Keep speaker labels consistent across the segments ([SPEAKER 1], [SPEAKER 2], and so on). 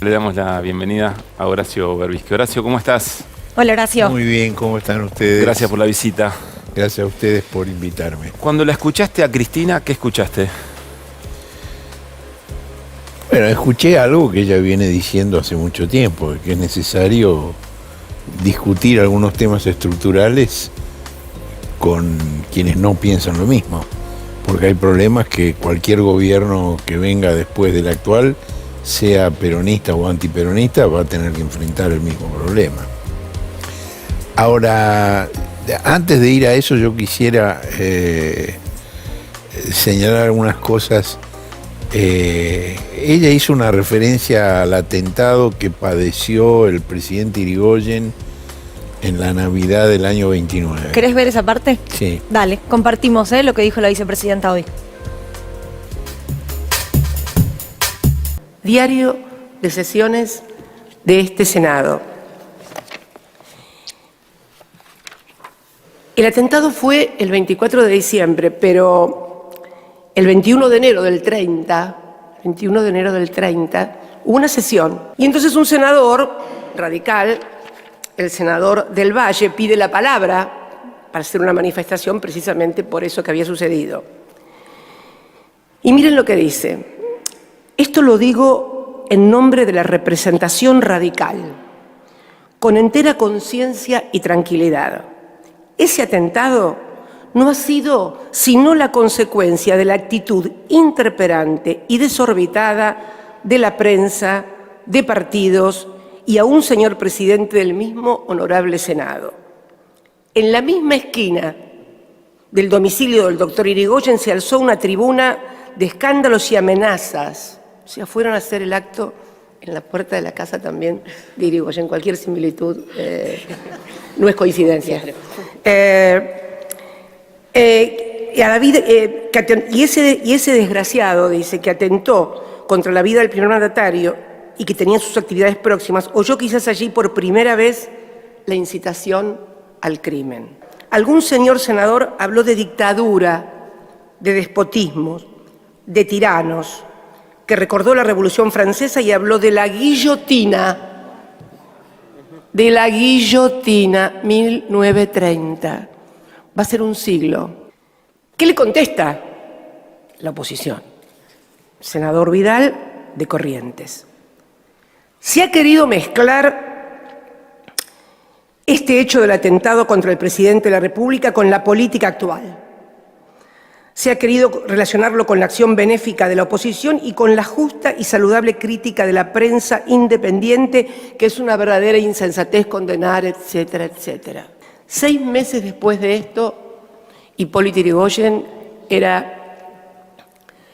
[SPEAKER 1] Le damos la bienvenida a Horacio Berbisky. Horacio, ¿cómo estás?
[SPEAKER 2] Hola, Horacio.
[SPEAKER 3] Muy bien, ¿cómo están ustedes?
[SPEAKER 1] Gracias por la visita.
[SPEAKER 3] Gracias a ustedes por invitarme.
[SPEAKER 1] Cuando la escuchaste a Cristina, ¿qué escuchaste?
[SPEAKER 3] Bueno, escuché algo que ella viene diciendo hace mucho tiempo, que es necesario discutir algunos temas estructurales con quienes no piensan lo mismo, porque hay problemas que cualquier gobierno que venga después del actual, sea peronista o antiperonista, va a tener que enfrentar el mismo problema. Ahora, antes de ir a eso, yo quisiera señalar algunas cosas. Ella hizo una referencia al atentado que padeció el presidente Irigoyen en la Navidad del año 29.
[SPEAKER 2] ¿Querés ver esa parte?
[SPEAKER 3] Sí.
[SPEAKER 2] Dale, compartimos lo que dijo la vicepresidenta hoy.
[SPEAKER 4] Diario de sesiones de este Senado. El atentado fue el 24 de diciembre, pero el 21 de enero del 30, hubo una sesión. Y entonces un senador radical, el senador del Valle, pide la palabra para hacer una manifestación precisamente por eso que había sucedido. Y miren lo que dice. Esto lo digo en nombre de la representación radical, con entera conciencia y tranquilidad. Ese atentado no ha sido sino la consecuencia de la actitud interperante y desorbitada de la prensa, de partidos y aún, señor presidente, del mismo honorable Senado. En la misma esquina del domicilio del doctor Irigoyen se alzó una tribuna de escándalos y amenazas. O sea, fueron a hacer el acto en la puerta de la casa también de Irigoyen. Cualquier similitud no es coincidencia. Y ese desgraciado, dice, que atentó contra la vida del primer mandatario y que tenía sus actividades próximas, oyó quizás allí por primera vez la incitación al crimen. Algún señor senador habló de dictadura, de despotismos, de tiranos, que recordó la Revolución Francesa y habló de la guillotina. De la guillotina, 1930. Va a ser un siglo. ¿Qué le contesta la oposición? Senador Vidal, de Corrientes. Se ha querido mezclar este hecho del atentado contra el presidente de la República con la política actual. Se ha querido relacionarlo con la acción benéfica de la oposición y con la justa y saludable crítica de la prensa independiente, que es una verdadera insensatez condenar, etcétera, etcétera. 6 meses después de esto, Hipólito Yrigoyen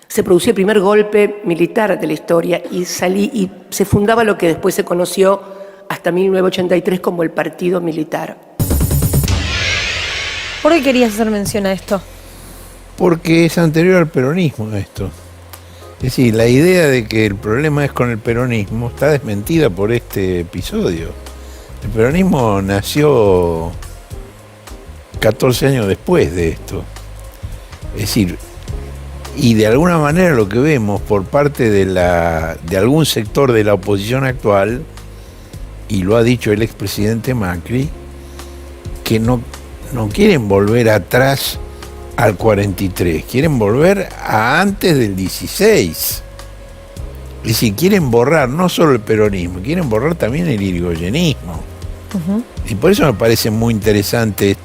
[SPEAKER 4] se producía el primer golpe militar de la historia y se fundaba lo que después se conoció hasta 1983 como el Partido Militar.
[SPEAKER 2] ¿Por qué querías hacer mención a esto?
[SPEAKER 3] Porque es anterior al peronismo esto. Es decir, la idea de que el problema es con el peronismo está desmentida por este episodio. El peronismo nació 14 años después de esto. Es decir, y de alguna manera lo que vemos por parte de algún sector de la oposición actual, y lo ha dicho el expresidente Macri, que no quieren volver atrás al 43, quieren volver a antes del 16. Es decir, quieren borrar no solo el peronismo, quieren borrar también el irigoyenismo. Y por eso me parece muy interesante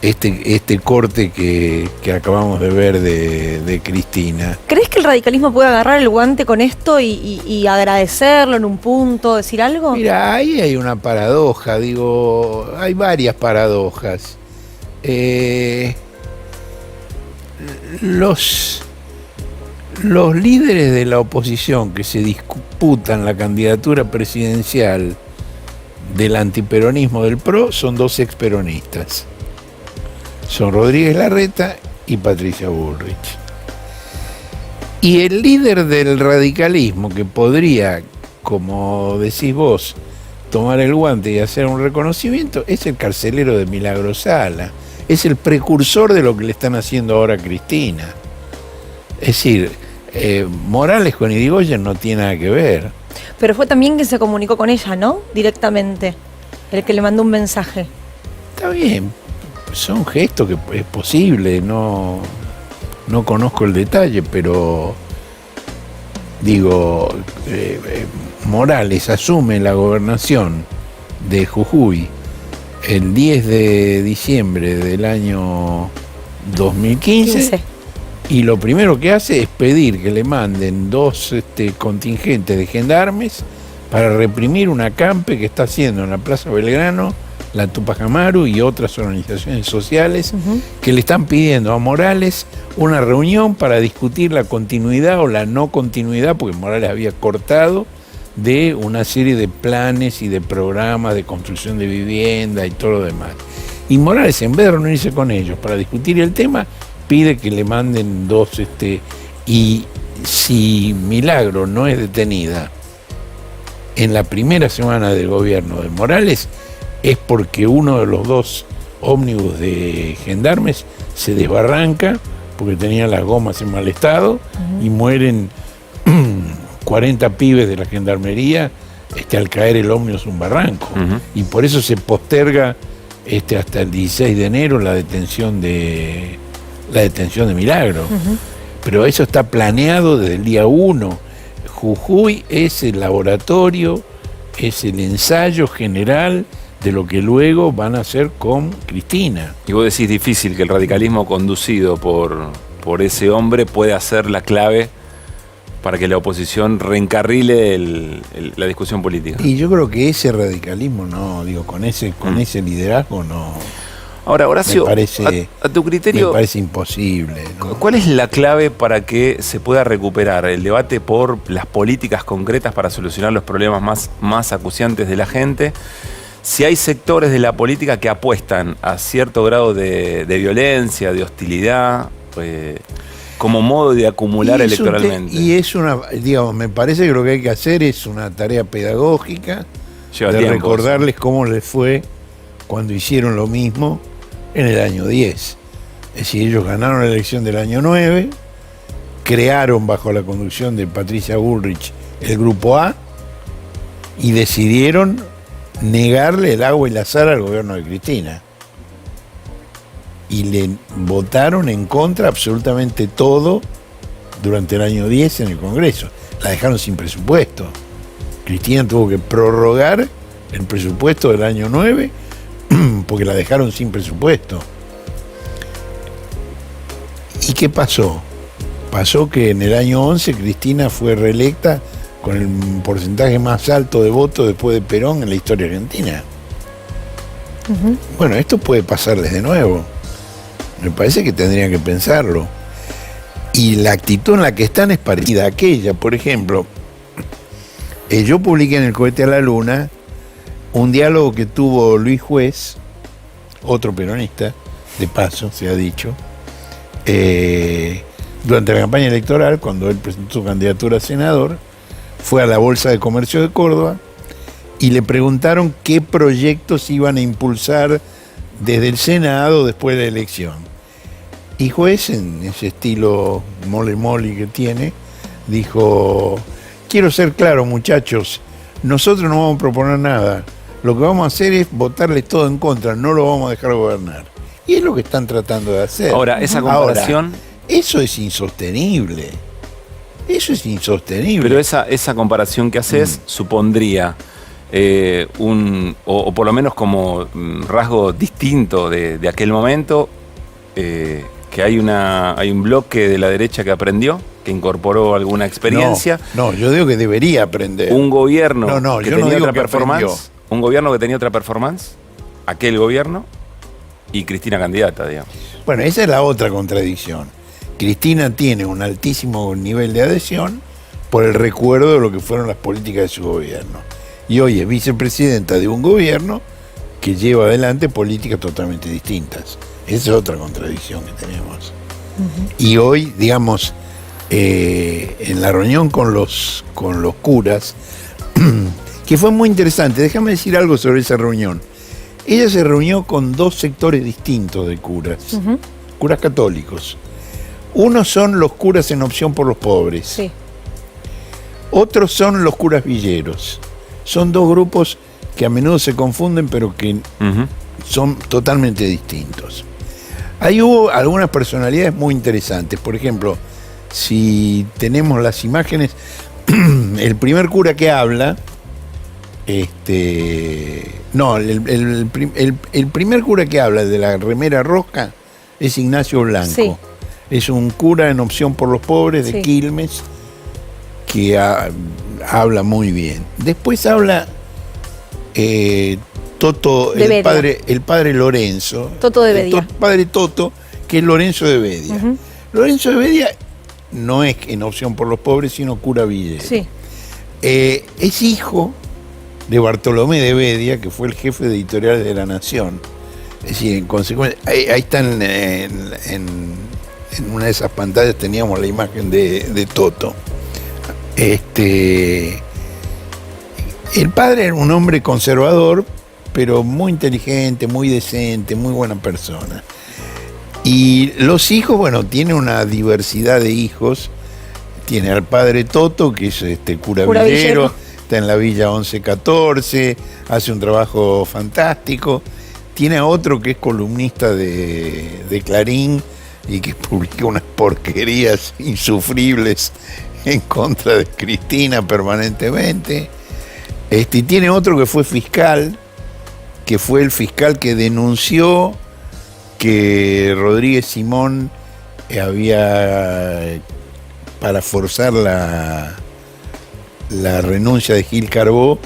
[SPEAKER 3] este corte que acabamos de ver de Cristina.
[SPEAKER 2] ¿Crees que el radicalismo puede agarrar el guante con esto y agradecerlo en un punto, decir algo?
[SPEAKER 3] Mira, ahí hay una paradoja, hay varias paradojas. Los líderes de la oposición que se disputan la candidatura presidencial del antiperonismo del PRO son 2 experonistas. Son Rodríguez Larreta y Patricia Bullrich. Y el líder del radicalismo que podría, como decís vos, tomar el guante y hacer un reconocimiento es el carcelero de Milagro Sala. Es el precursor de lo que le están haciendo ahora a Cristina. Es decir, Morales con Irigoyen no tiene nada que ver.
[SPEAKER 2] Pero fue también que se comunicó con ella, ¿no? Directamente. El que le mandó un mensaje.
[SPEAKER 3] Está bien, son gestos que es posible, no conozco el detalle, pero digo, Morales asume la gobernación de Jujuy el 10 de diciembre del año 2015 y lo primero que hace es pedir que le manden 2 contingentes de gendarmes para reprimir un acampe que está haciendo en la Plaza Belgrano la Tupac Amaru y otras organizaciones sociales que le están pidiendo a Morales una reunión para discutir la continuidad o la no continuidad, porque Morales había cortado, de una serie de planes y de programas de construcción de vivienda y todo lo demás. Y Morales, en vez de reunirse con ellos para discutir el tema, pide que le manden 2, y si Milagro no es detenida en la primera semana del gobierno de Morales, es porque uno de los 2 ómnibus de gendarmes se desbarranca porque tenía las gomas en mal estado y mueren 40 pibes de la gendarmería al caer el ómnibus en un barranco. Y por eso se posterga hasta el 16 de enero la detención de Milagro. Pero eso está planeado desde el día 1. Jujuy es el laboratorio, es el ensayo general de lo que luego van a hacer con Cristina.
[SPEAKER 1] Y vos decís difícil que el radicalismo conducido por ese hombre pueda ser la clave para que la oposición reencarrile la discusión política.
[SPEAKER 3] Y yo creo que ese radicalismo no, digo, con ese liderazgo no.
[SPEAKER 1] Ahora, Horacio,
[SPEAKER 3] me parece,
[SPEAKER 1] a tu criterio,
[SPEAKER 3] me parece imposible, ¿no?
[SPEAKER 1] ¿Cuál es la clave para que se pueda recuperar el debate por las políticas concretas para solucionar los problemas más acuciantes de la gente? Si hay sectores de la política que apuestan a cierto grado de violencia, de hostilidad, como modo de acumular electoralmente.
[SPEAKER 3] Digamos, me parece que lo que hay que hacer es una tarea pedagógica,
[SPEAKER 1] Lleva
[SPEAKER 3] de
[SPEAKER 1] tiempo,
[SPEAKER 3] recordarles cómo les fue cuando hicieron lo mismo en el año 10. Es decir, ellos ganaron la elección del año 9, crearon bajo la conducción de Patricia Bullrich el Grupo A y decidieron negarle el agua y la sal al gobierno de Cristina. Y le votaron en contra absolutamente todo durante el año 10 en el Congreso. La dejaron sin presupuesto. Cristina tuvo que prorrogar el presupuesto del año 9 porque la dejaron sin presupuesto. ¿Y qué pasó? Pasó que en el año 11 Cristina fue reelecta con el porcentaje más alto de votos después de Perón en la historia argentina. Bueno, esto puede pasarles de nuevo. Me parece que tendrían que pensarlo. Y la actitud en la que están es parecida a aquella. Por ejemplo, yo publiqué en El Cohete a la Luna un diálogo que tuvo Luis Juez, otro peronista, de paso, se ha dicho, durante la campaña electoral, cuando él presentó su candidatura a senador, fue a la Bolsa de Comercio de Córdoba y le preguntaron qué proyectos iban a impulsar desde el Senado después de la elección. Y Juez, en ese estilo mole que tiene, dijo: quiero ser claro, muchachos, nosotros no vamos a proponer nada, lo que vamos a hacer es votarles todo en contra, no lo vamos a dejar gobernar. Y es lo que están tratando de hacer.
[SPEAKER 1] Ahora, esa comparación...
[SPEAKER 3] Ahora, eso es insostenible. Eso es insostenible.
[SPEAKER 1] Pero esa comparación que haces supondría o por lo menos como rasgo distinto de aquel momento, que hay un bloque de la derecha que aprendió, que incorporó alguna experiencia.
[SPEAKER 3] No, yo digo que debería aprender.
[SPEAKER 1] Un gobierno que
[SPEAKER 3] yo
[SPEAKER 1] tenía
[SPEAKER 3] no digo
[SPEAKER 1] otra
[SPEAKER 3] que
[SPEAKER 1] performance.
[SPEAKER 3] aprendió.
[SPEAKER 1] Un gobierno que tenía otra performance, aquel gobierno, y Cristina candidata, digamos.
[SPEAKER 3] Bueno, esa es la otra contradicción. Cristina tiene un altísimo nivel de adhesión por el recuerdo de lo que fueron las políticas de su gobierno. Y hoy es vicepresidenta de un gobierno que lleva adelante políticas totalmente distintas. Esa es otra contradicción que tenemos. Y hoy, digamos, en la reunión con los curas, que fue muy interesante, déjame decir algo sobre esa reunión. Ella se reunió con 2 sectores distintos de curas, curas católicos. Unos son los curas en opción por los pobres.
[SPEAKER 2] Sí.
[SPEAKER 3] Otros son los curas villeros. Son dos grupos que a menudo se confunden, pero que son totalmente distintos. Ahí hubo algunas personalidades muy interesantes. Por ejemplo, si tenemos las imágenes, el primer cura que habla, el primer cura que habla, el de la remera roja, es Ignacio Blanco.
[SPEAKER 2] Sí.
[SPEAKER 3] Es un cura en opción por los pobres de Quilmes, que habla muy bien. Después habla Toto, el padre Lorenzo.
[SPEAKER 2] Toto de Bedia.
[SPEAKER 3] Padre Toto, que es Lorenzo de Bedia. Lorenzo de Bedia no es en opción por los pobres, sino cura villero.
[SPEAKER 2] Sí.
[SPEAKER 3] Es hijo de Bartolomé de Bedia, que fue el jefe de editoriales de La Nación. Es decir, en consecuencia, ahí están en una de esas pantallas teníamos la imagen de Toto. El padre era un hombre conservador, pero muy inteligente, muy decente, muy buena persona. Y los hijos, bueno, tiene una diversidad de hijos. Tiene al padre Toto, que es cura villero, está en la Villa 1114, hace un trabajo fantástico. Tiene a otro que es columnista de Clarín y que publica unas porquerías insufribles en contra de Cristina permanentemente. Y tiene otro que fue fiscal, que fue el fiscal que denunció que Rodríguez Simón había, para forzar la renuncia de Gil Carbó,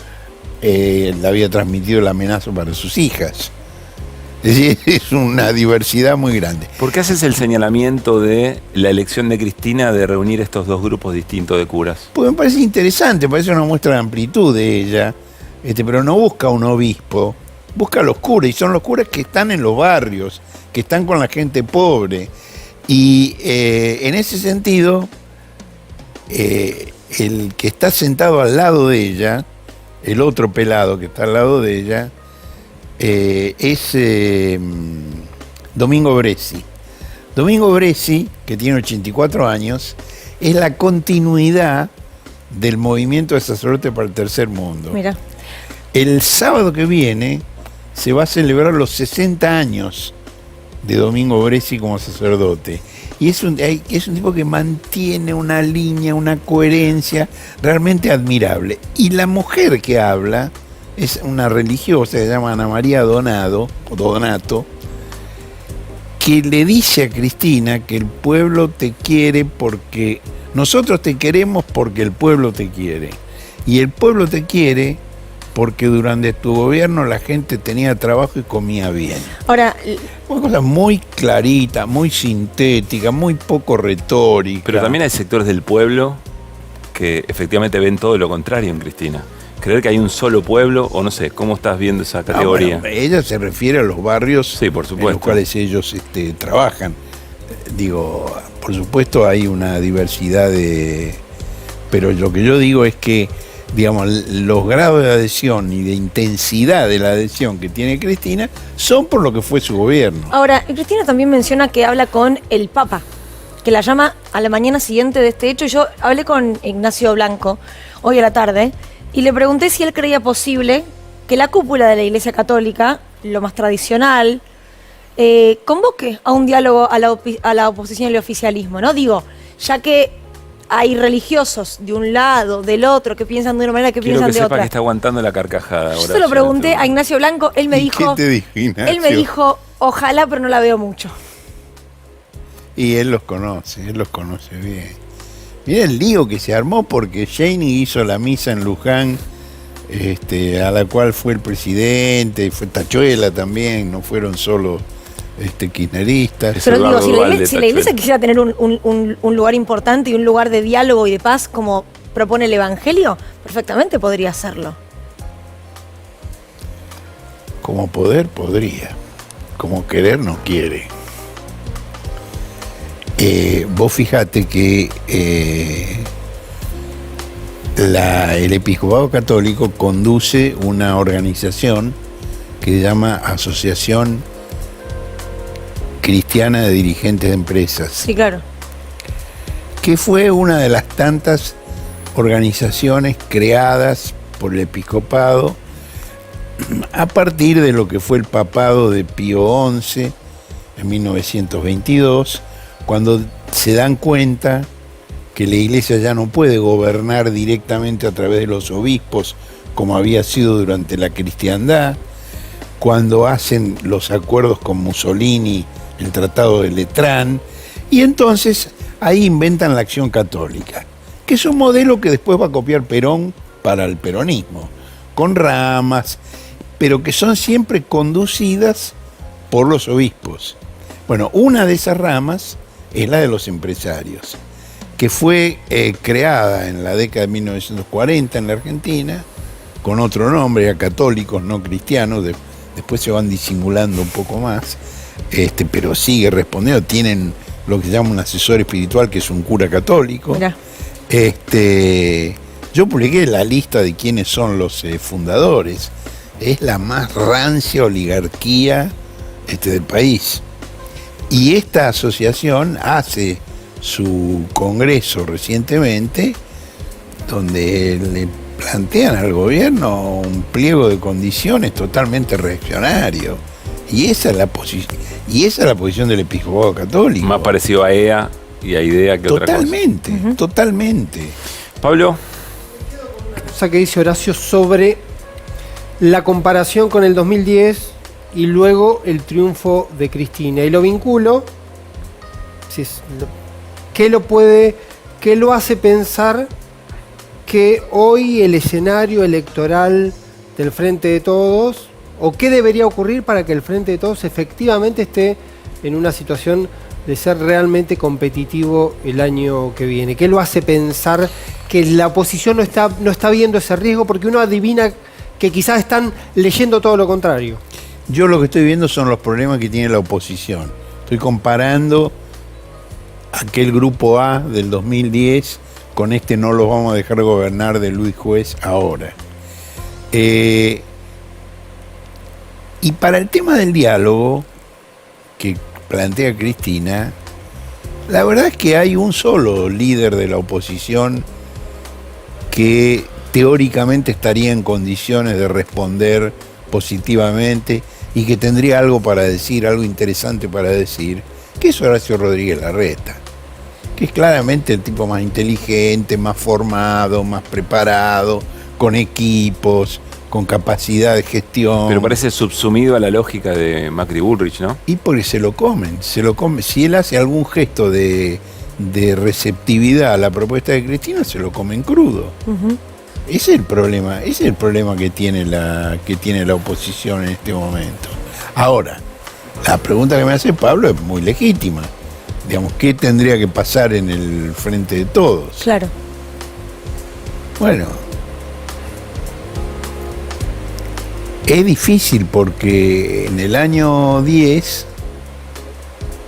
[SPEAKER 3] le había transmitido la amenaza para sus hijas. Es decir, es una diversidad muy grande.
[SPEAKER 1] ¿Por qué haces el señalamiento de la elección de Cristina de reunir estos dos grupos distintos de curas?
[SPEAKER 3] Pues me parece interesante, parece una muestra de amplitud de ella, pero no busca un obispo, busca a los curas, y son los curas que están en los barrios, que están con la gente pobre. Y en ese sentido, el que está sentado al lado de ella, el otro pelado que está al lado de ella, es Domingo Bresci. Domingo Bresci, que tiene 84 años, es la continuidad del movimiento de sacerdotes para el tercer mundo.
[SPEAKER 2] Mira.
[SPEAKER 3] El sábado que viene se va a celebrar los 60 años de Domingo Bresci como sacerdote. Y es un tipo que mantiene una línea, una coherencia realmente admirable. Y la mujer que habla es una religiosa que se llama Ana María Donato, que le dice a Cristina que el pueblo te quiere porque nosotros te queremos porque el pueblo te quiere. Y el pueblo te quiere porque durante tu gobierno la gente tenía trabajo y comía bien.
[SPEAKER 2] Ahora,
[SPEAKER 3] una cosa muy clarita, muy sintética, muy poco retórica.
[SPEAKER 1] Pero también hay sectores del pueblo que efectivamente ven todo lo contrario en Cristina. Creer que hay un solo pueblo, o no sé, ¿cómo estás viendo esa categoría?
[SPEAKER 3] Bueno, ella se refiere a los barrios,
[SPEAKER 1] sí, por supuesto,
[SPEAKER 3] en los cuales ellos trabajan. Digo, por supuesto hay una diversidad pero lo que yo digo es que, digamos, los grados de adhesión y de intensidad de la adhesión que tiene Cristina son por lo que fue su gobierno.
[SPEAKER 2] Ahora, Cristina también menciona que habla con el Papa, que la llama a la mañana siguiente de este hecho. Yo hablé con Ignacio Blanco hoy a la tarde y le pregunté si él creía posible que la cúpula de la Iglesia Católica, lo más tradicional, convoque a un diálogo a la oposición y al oficialismo, ¿no? Digo, ya que hay religiosos de un lado, del otro, que piensan de una manera, que piensan de otra.
[SPEAKER 1] Quiero que sepa que está aguantando la carcajada ahora.
[SPEAKER 2] Yo se lo pregunté a Ignacio Blanco, él me dijo...
[SPEAKER 3] ¿Qué te dijo, Ignacio?
[SPEAKER 2] Él me dijo, ojalá, pero no la veo mucho.
[SPEAKER 3] Y él los conoce bien. Mira el lío que se armó porque Cheney hizo la misa en Luján, a la cual fue el presidente, fue Tachuela también, no fueron solo kirchneristas.
[SPEAKER 2] Pero digo, si la iglesia quisiera tener un lugar importante y un lugar de diálogo y de paz como propone el Evangelio, perfectamente podría hacerlo.
[SPEAKER 3] Como poder podría, como querer no quiere. Vos fijate que el Episcopado Católico conduce una organización que se llama Asociación Cristiana de Dirigentes de Empresas.
[SPEAKER 2] Sí, claro.
[SPEAKER 3] que fue una de las tantas organizaciones creadas por el episcopado a partir de lo que fue el papado de Pío XI en 1922, cuando se dan cuenta que la Iglesia ya no puede gobernar directamente a través de los obispos como había sido durante la cristiandad, cuando hacen los acuerdos con Mussolini, el Tratado de Letrán, y entonces ahí inventan la Acción Católica, que es un modelo que después va a copiar Perón para el peronismo, con ramas, pero que son siempre conducidas por los obispos. Bueno, una de esas ramas es la de los empresarios, que fue creada en la década de 1940 en la Argentina, con otro nombre, a católicos no cristianos, después se van disimulando un poco más, pero sigue respondiendo, tienen lo que se llama un asesor espiritual, que es un cura católico.
[SPEAKER 2] Mirá.
[SPEAKER 3] Yo publiqué la lista de quiénes son los fundadores. Es la más rancia oligarquía del país. Y esta asociación hace su congreso recientemente, donde le plantean al gobierno un pliego de condiciones totalmente reaccionario. Y esa es la posición del episcopado católico.
[SPEAKER 1] Más parecido a EA y a IDEA que otra cosa.
[SPEAKER 3] Totalmente, totalmente.
[SPEAKER 1] Pablo.
[SPEAKER 5] Cosa que dice Horacio sobre la comparación con el 2010 y luego el triunfo de Cristina. Y lo vinculo, ¿qué lo hace pensar que hoy el escenario electoral del Frente de Todos, o qué debería ocurrir para que el Frente de Todos efectivamente esté en una situación de ser realmente competitivo el año que viene? ¿Qué lo hace pensar que la oposición no está viendo ese riesgo? Porque uno adivina que quizás están leyendo todo lo contrario.
[SPEAKER 3] Yo lo que estoy viendo son los problemas que tiene la oposición. Estoy comparando aquel grupo A del 2010 con no los vamos a dejar gobernar de Luis Juez ahora. Y para el tema del diálogo que plantea Cristina, la verdad es que hay un solo líder de la oposición que teóricamente estaría en condiciones de responder positivamente y que tendría algo para decir, algo interesante para decir, que es Horacio Rodríguez Larreta, que es claramente el tipo más inteligente, más formado, más preparado, con equipos, con capacidad de gestión.
[SPEAKER 1] Pero parece subsumido a la lógica de Macri Bullrich, ¿no?
[SPEAKER 3] Y porque se lo comen. Si él hace algún gesto de receptividad a la propuesta de Cristina, se lo comen crudo. Uh-huh. Ese es el problema que tiene la oposición en este momento. Ahora, la pregunta que me hace Pablo es muy legítima. Digamos, ¿qué tendría que pasar en el Frente de Todos?
[SPEAKER 2] Claro.
[SPEAKER 3] Bueno, es difícil porque en el año 10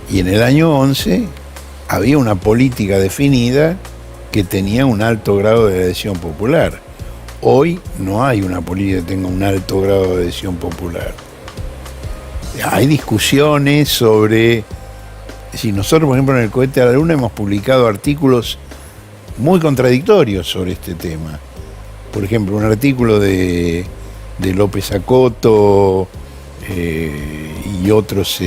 [SPEAKER 3] y en el año 11 había una política definida que tenía un alto grado de adhesión popular. Hoy no hay una política que tenga un alto grado de adhesión popular. Hay discusiones sobre... Si nosotros, por ejemplo, en el Cohete a la Luna hemos publicado artículos muy contradictorios sobre este tema. Por ejemplo, un artículo de López Acoto y otros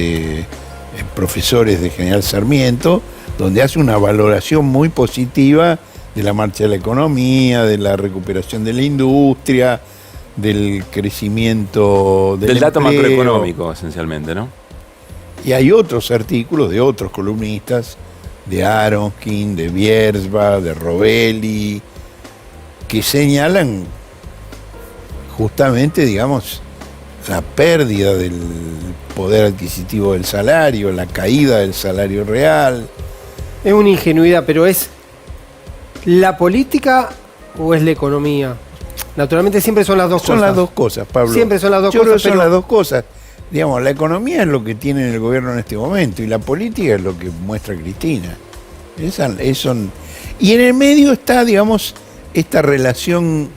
[SPEAKER 3] profesores de General Sarmiento, donde hace una valoración muy positiva de la marcha de la economía, de la recuperación de la industria, del crecimiento del
[SPEAKER 1] dato
[SPEAKER 3] empleo.
[SPEAKER 1] Macroeconómico, esencialmente, ¿no?
[SPEAKER 3] Y hay otros artículos de otros columnistas, de Aronskin, de Biersba, de Robelli, que señalan justamente, digamos, la pérdida del poder adquisitivo del salario, la caída del salario real.
[SPEAKER 5] Es una ingenuidad, pero ¿es la política o es la economía? Naturalmente siempre son las dos cosas.
[SPEAKER 3] Son las dos cosas, Pablo.
[SPEAKER 5] Siempre son las dos
[SPEAKER 3] Yo
[SPEAKER 5] cosas.
[SPEAKER 3] creo que son las dos cosas. Digamos, la economía es lo que tiene el gobierno en este momento y la política es lo que muestra Cristina. Y en el medio está, digamos, esta relación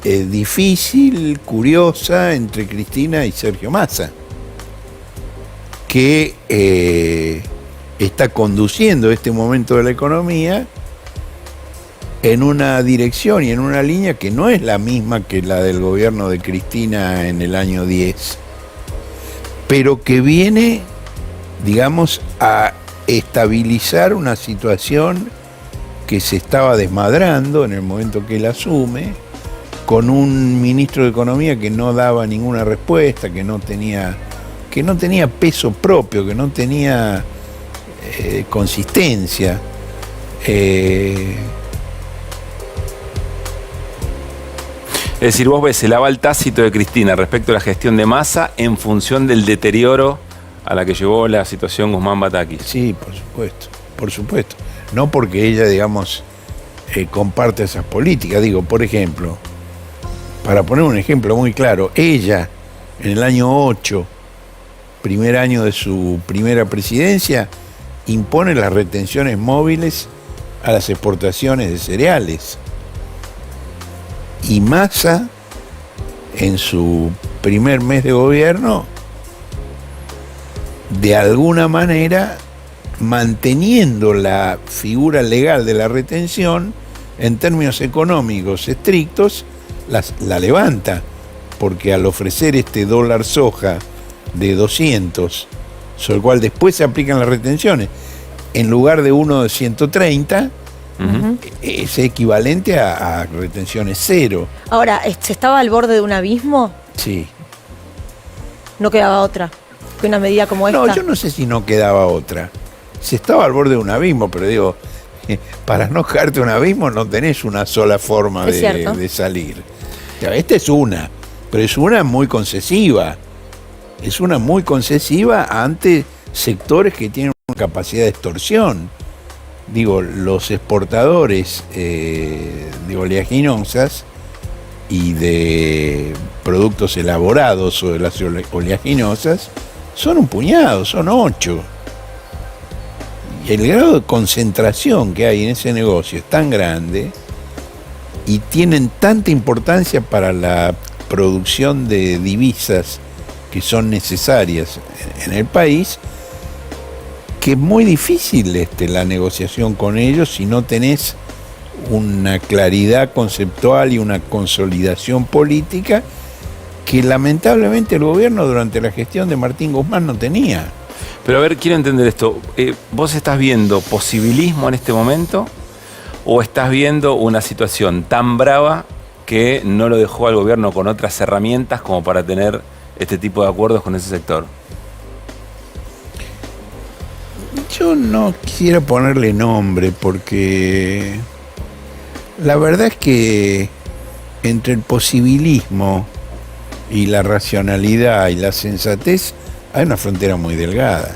[SPEAKER 3] difícil, curiosa, entre Cristina y Sergio Massa, que está conduciendo este momento de la economía en una dirección y en una línea que no es la misma que la del gobierno de Cristina en el año 10, pero que viene, digamos, a estabilizar una situación que se estaba desmadrando en el momento que él asume, con un ministro de Economía que no daba ninguna respuesta, que no tenía peso propio, que no tenía consistencia.
[SPEAKER 1] Es decir, vos ves el aval tácito de Cristina respecto a la gestión de Massa en función del deterioro a la que llevó la situación Guzmán Batakis.
[SPEAKER 3] Sí, por supuesto. No porque ella, digamos, comparte esas políticas. Digo, por ejemplo, para poner un ejemplo muy claro, ella en el año 8, primer año de su primera presidencia, impone las retenciones móviles a las exportaciones de cereales. Y Massa, en su primer mes de gobierno, de alguna manera, manteniendo la figura legal de la retención, en términos económicos estrictos, la levanta, porque al ofrecer este dólar soja de 200, sobre el cual después se aplican las retenciones, en lugar de uno de 130, es equivalente a retenciones cero.
[SPEAKER 2] Ahora, ¿se estaba al borde de un abismo?
[SPEAKER 3] Sí.
[SPEAKER 2] No quedaba otra que una medida como esta.
[SPEAKER 3] No, yo no sé si no quedaba otra. Se estaba al borde de un abismo, pero digo, para no caerte un abismo no tenés una sola forma de salir. Esta es una, pero es una muy concesiva. Es una muy concesiva ante sectores que tienen una capacidad de extorsión. Digo, los exportadores de oleaginosas y de productos elaborados o de las oleaginosas son un puñado, son 8. Y el grado de concentración que hay en ese negocio es tan grande y tienen tanta importancia para la producción de divisas que son necesarias en el país, que es muy difícil la negociación con ellos si no tenés una claridad conceptual y una consolidación política que lamentablemente el gobierno durante la gestión de Martín Guzmán no tenía.
[SPEAKER 1] Pero a ver, quiero entender esto. ¿Vos estás viendo posibilismo en este momento o estás viendo una situación tan brava que no lo dejó al gobierno con otras herramientas como para tener este tipo de acuerdos con ese sector?
[SPEAKER 3] Yo no quisiera ponerle nombre porque la verdad es que entre el posibilismo y la racionalidad y la sensatez hay una frontera muy delgada.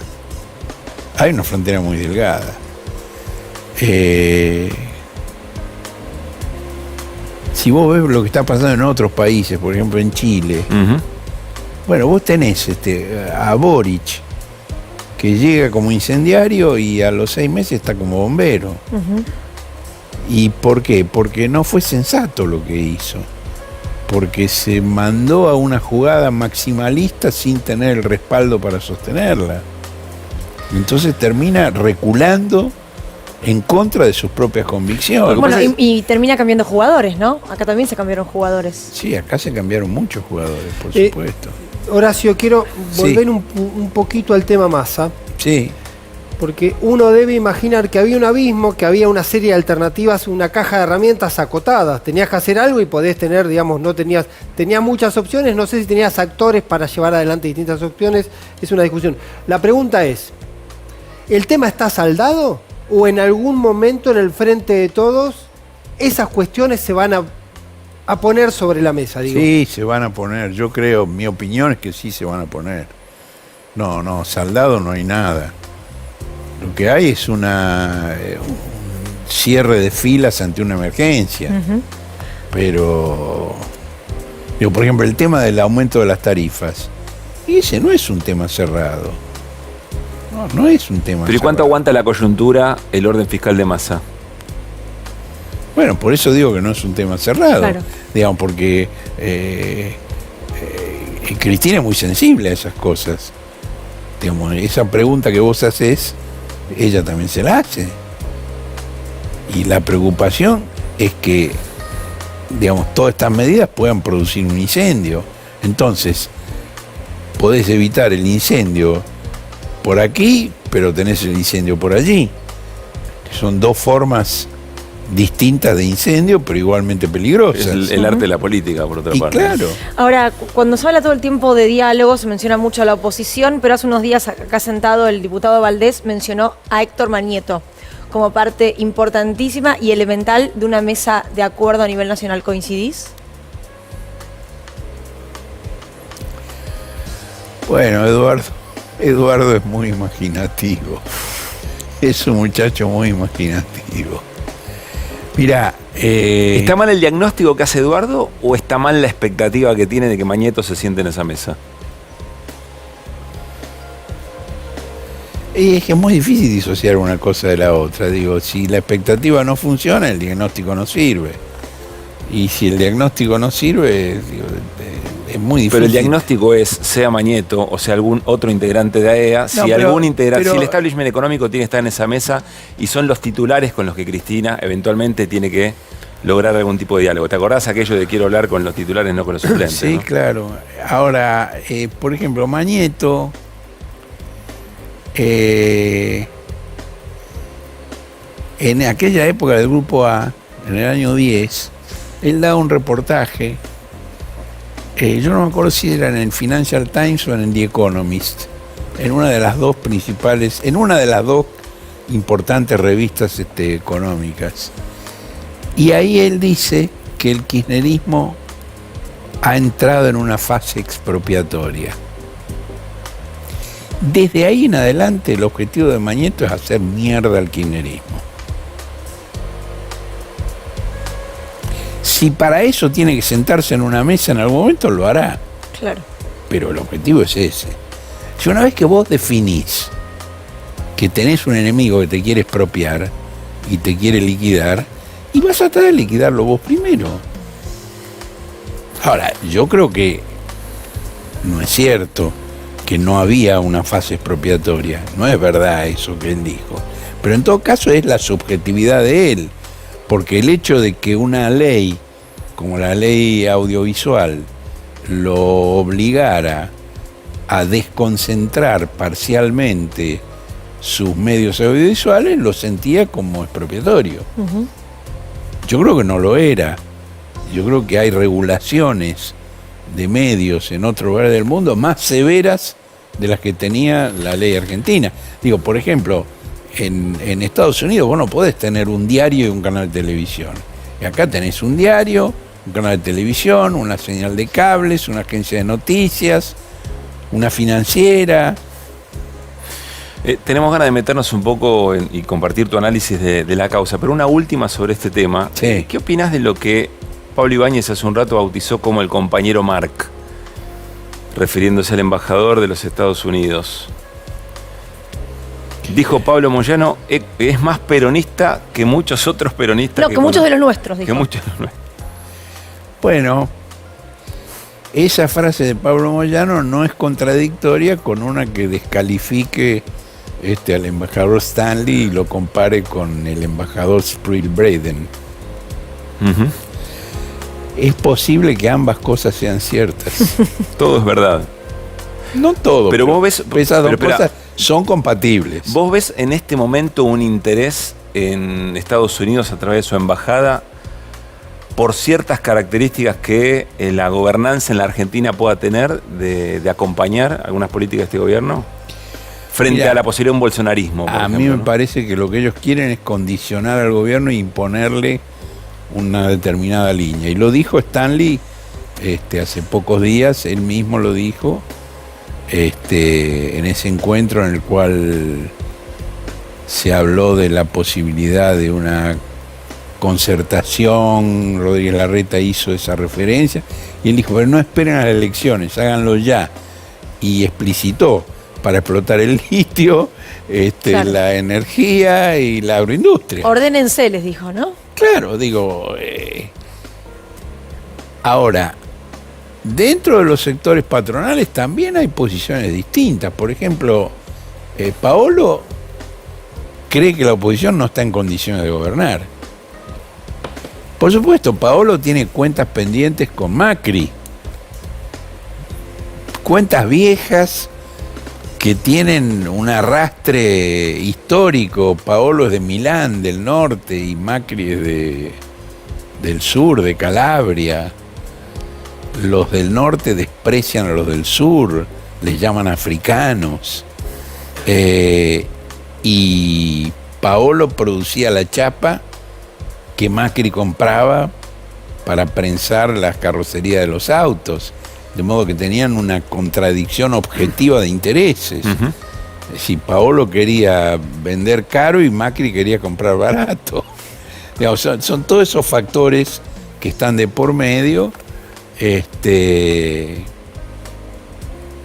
[SPEAKER 3] Si vos ves lo que está pasando en otros países, por ejemplo en Chile, bueno, vos tenés a Boric, que llega como incendiario y a los 6 meses está como bombero. ¿Y por qué? Porque no fue sensato lo que hizo. Porque se mandó a una jugada maximalista sin tener el respaldo para sostenerla. Entonces termina reculando en contra de sus propias convicciones.
[SPEAKER 2] Bueno, y termina cambiando jugadores, ¿no? Acá también se cambiaron jugadores.
[SPEAKER 3] Sí, acá se cambiaron muchos jugadores, por supuesto.
[SPEAKER 5] Horacio, quiero volver un poquito al tema Massa.
[SPEAKER 3] Sí.
[SPEAKER 5] Porque uno debe imaginar que había un abismo, que había una serie de alternativas, una caja de herramientas acotadas. Tenías que hacer algo y podés tener, digamos, tenías muchas opciones, no sé si tenías actores para llevar adelante distintas opciones, es una discusión. La pregunta es, ¿el tema está saldado o en algún momento en el frente de todos esas cuestiones se van a poner sobre la mesa? Digo?
[SPEAKER 3] Sí, se van a poner, yo creo, mi opinión es que sí se van a poner. No, saldado no hay nada. Lo que hay es un cierre de filas ante una emergencia. Pero, digo, por ejemplo, el tema del aumento de las tarifas, ese no es un tema cerrado. No es un tema cerrado.
[SPEAKER 1] ¿Pero y cuánto aguanta la coyuntura el orden fiscal de Massa?
[SPEAKER 3] Bueno, por eso digo que no es un tema cerrado.
[SPEAKER 2] Claro.
[SPEAKER 3] Digamos, porque Cristina es muy sensible a esas cosas. Digamos, esa pregunta que vos haces, ella también se la hace. Y la preocupación es que, digamos, todas estas medidas puedan producir un incendio. Entonces, podés evitar el incendio por aquí, pero tenés el incendio por allí. Son dos formas distintas de incendio, pero igualmente peligrosas.
[SPEAKER 1] Es el arte de la política, por otra
[SPEAKER 3] Y
[SPEAKER 1] parte.
[SPEAKER 3] claro,
[SPEAKER 2] Ahora, cuando se habla todo el tiempo de diálogo, se menciona mucho a la oposición, pero hace unos días acá sentado el diputado Valdés mencionó a Héctor Manieto como parte importantísima y elemental de una mesa de acuerdo a nivel nacional. ¿Coincidís?
[SPEAKER 3] bueno, Eduardo es muy imaginativo. Es un muchacho muy imaginativo. Mirá,
[SPEAKER 1] ¿Está mal el diagnóstico que hace Eduardo o está mal la expectativa que tiene de que Mañeto se siente en esa mesa?
[SPEAKER 3] es que es muy difícil disociar una cosa de la otra. Digo, si la expectativa no funciona, el diagnóstico no sirve. Y si el diagnóstico no sirve, digo, es muy difícil.
[SPEAKER 1] Pero el diagnóstico es, sea Mañeto o sea algún otro integrante de AEA, si
[SPEAKER 3] pero
[SPEAKER 1] el establishment económico tiene que estar en esa mesa y son los titulares con los que Cristina eventualmente tiene que lograr algún tipo de diálogo. ¿Te acordás aquello de quiero hablar con los titulares, no con los suplentes?
[SPEAKER 3] Sí,
[SPEAKER 1] ¿no?
[SPEAKER 3] claro. Ahora, por ejemplo, Mañeto, en aquella época del Grupo A, en el año 10, él daba un reportaje, yo no me acuerdo si era en el Financial Times o en el The Economist, en una de las dos principales, en una de las dos importantes revistas económicas. Y ahí él dice que el kirchnerismo ha entrado en una fase expropiatoria. Desde ahí en adelante el objetivo de Mañeto es hacer mierda al kirchnerismo. Si para eso tiene que sentarse en una mesa en algún momento, lo hará.
[SPEAKER 2] Claro.
[SPEAKER 3] Pero el objetivo es ese. Si una vez que vos definís que tenés un enemigo que te quiere expropiar y te quiere liquidar, y vas a tratar de liquidarlo vos primero. Ahora, yo creo que no es cierto que no había una fase expropiatoria. No es verdad eso que él dijo. Pero en todo caso es la subjetividad de él. Porque el hecho de que una ley, como la ley audiovisual, lo obligara a desconcentrar parcialmente sus medios audiovisuales, lo sentía como expropiatorio.
[SPEAKER 2] Ujú.
[SPEAKER 3] Yo creo que no lo era. Yo creo que hay regulaciones de medios en otros lugares del mundo más severas de las que tenía la ley argentina. Digo, por ejemplo, en Estados Unidos vos no podés tener un diario y un canal de televisión. Y acá tenés un diario, un canal de televisión, una señal de cables, una agencia de noticias, una financiera.
[SPEAKER 1] Tenemos ganas de meternos un poco y compartir tu análisis de la causa, pero una última sobre este tema.
[SPEAKER 3] Sí.
[SPEAKER 1] ¿Qué opinás de lo que Pablo Ibáñez hace un rato bautizó como el compañero Mark, refiriéndose al embajador de los Estados Unidos? Dijo Pablo Moyano, es más peronista que muchos otros peronistas.
[SPEAKER 2] No, que muchos de los nuestros, dijo.
[SPEAKER 1] Que muchos de los nuestros.
[SPEAKER 3] Bueno, esa frase de Pablo Moyano no es contradictoria con una que descalifique al embajador Stanley y lo compare con el embajador Sprill Braden.
[SPEAKER 1] Ujú.
[SPEAKER 3] Es posible que ambas cosas sean ciertas.
[SPEAKER 1] Todo es verdad.
[SPEAKER 3] No todo,
[SPEAKER 1] Pero vos ves-
[SPEAKER 3] esas dos
[SPEAKER 1] pero espera.
[SPEAKER 3] cosas son compatibles.
[SPEAKER 1] ¿Vos ves en este momento un interés en Estados Unidos a través de su embajada por ciertas características que la gobernanza en la Argentina pueda tener de acompañar algunas políticas de este gobierno? Frente
[SPEAKER 3] Mirá,
[SPEAKER 1] a la posibilidad de un bolsonarismo, por
[SPEAKER 3] A
[SPEAKER 1] ejemplo,
[SPEAKER 3] mí me
[SPEAKER 1] ¿no?
[SPEAKER 3] parece que lo que ellos quieren es condicionar al gobierno e imponerle una determinada línea. Y lo dijo Stanley hace pocos días, él mismo lo dijo, en ese encuentro en el cual se habló de la posibilidad de una concertación. Rodríguez Larreta hizo esa referencia y él dijo, pero no esperen a las elecciones, háganlo ya. Y explicitó, para explotar el litio,
[SPEAKER 2] Claro.
[SPEAKER 3] la energía y la agroindustria.
[SPEAKER 2] Ordénense, les dijo, ¿no?
[SPEAKER 3] Claro, digo, ahora, dentro de los sectores patronales también hay posiciones distintas. Por ejemplo, Paolo cree que la oposición no está en condiciones de gobernar. Por supuesto, Paolo tiene cuentas pendientes con Macri. Cuentas viejas que tienen un arrastre histórico. Paolo es de Milán, del norte, y Macri es del sur, de Calabria. Los del norte desprecian a los del sur, les llaman africanos. Y Paolo producía la chapa que Macri compraba para prensar las carrocerías de los autos, de modo que tenían una contradicción objetiva de intereses. Si Paolo quería vender caro y Macri quería comprar barato. Digamos, son todos esos factores que están de por medio. Es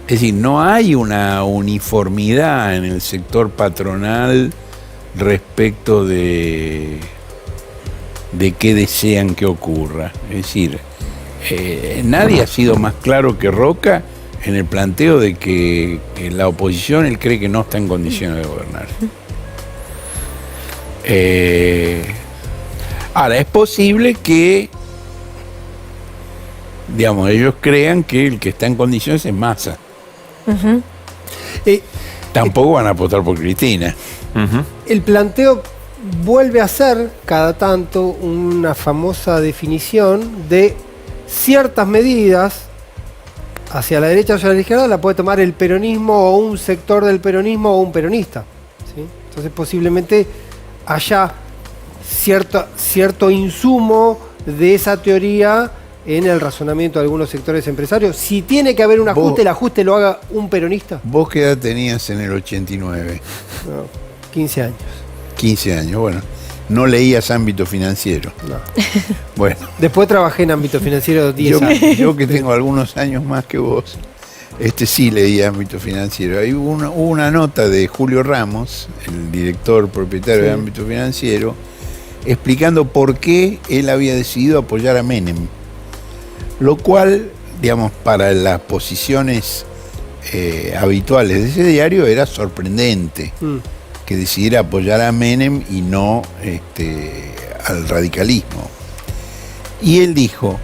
[SPEAKER 3] decir, no hay una uniformidad en el sector patronal respecto de qué desean que ocurra. Es decir, nadie ha sido más claro que Roca en el planteo de que la oposición, él cree que no está en condiciones de gobernar. Ahora, es posible que, digamos, ellos crean que el que está en condiciones es Massa. Tampoco van a votar por Cristina.
[SPEAKER 5] El planteo vuelve a ser cada tanto una famosa definición de ciertas medidas hacia la derecha o hacia la izquierda, la puede tomar el peronismo o un sector del peronismo o un peronista, ¿sí? Entonces posiblemente haya cierto insumo de esa teoría en el razonamiento de algunos sectores empresarios. Si tiene que haber un ajuste, el ajuste lo haga un peronista.
[SPEAKER 3] ¿Vos qué edad tenías en el 89?
[SPEAKER 5] No, 15 años.
[SPEAKER 3] 15 años, bueno. No leías Ámbito Financiero.
[SPEAKER 5] No.
[SPEAKER 3] Bueno.
[SPEAKER 5] Después trabajé en ámbito financiero 10 años.
[SPEAKER 3] Yo que tengo algunos años más que vos, sí leí Ámbito Financiero. Ahí hubo una nota de Julio Ramos, el director propietario de Ámbito Financiero, explicando por qué él había decidido apoyar a Menem. Lo cual, digamos, para las posiciones habituales de ese diario era sorprendente. Que decidiera apoyar a Menem y no al radicalismo. Y él dijo,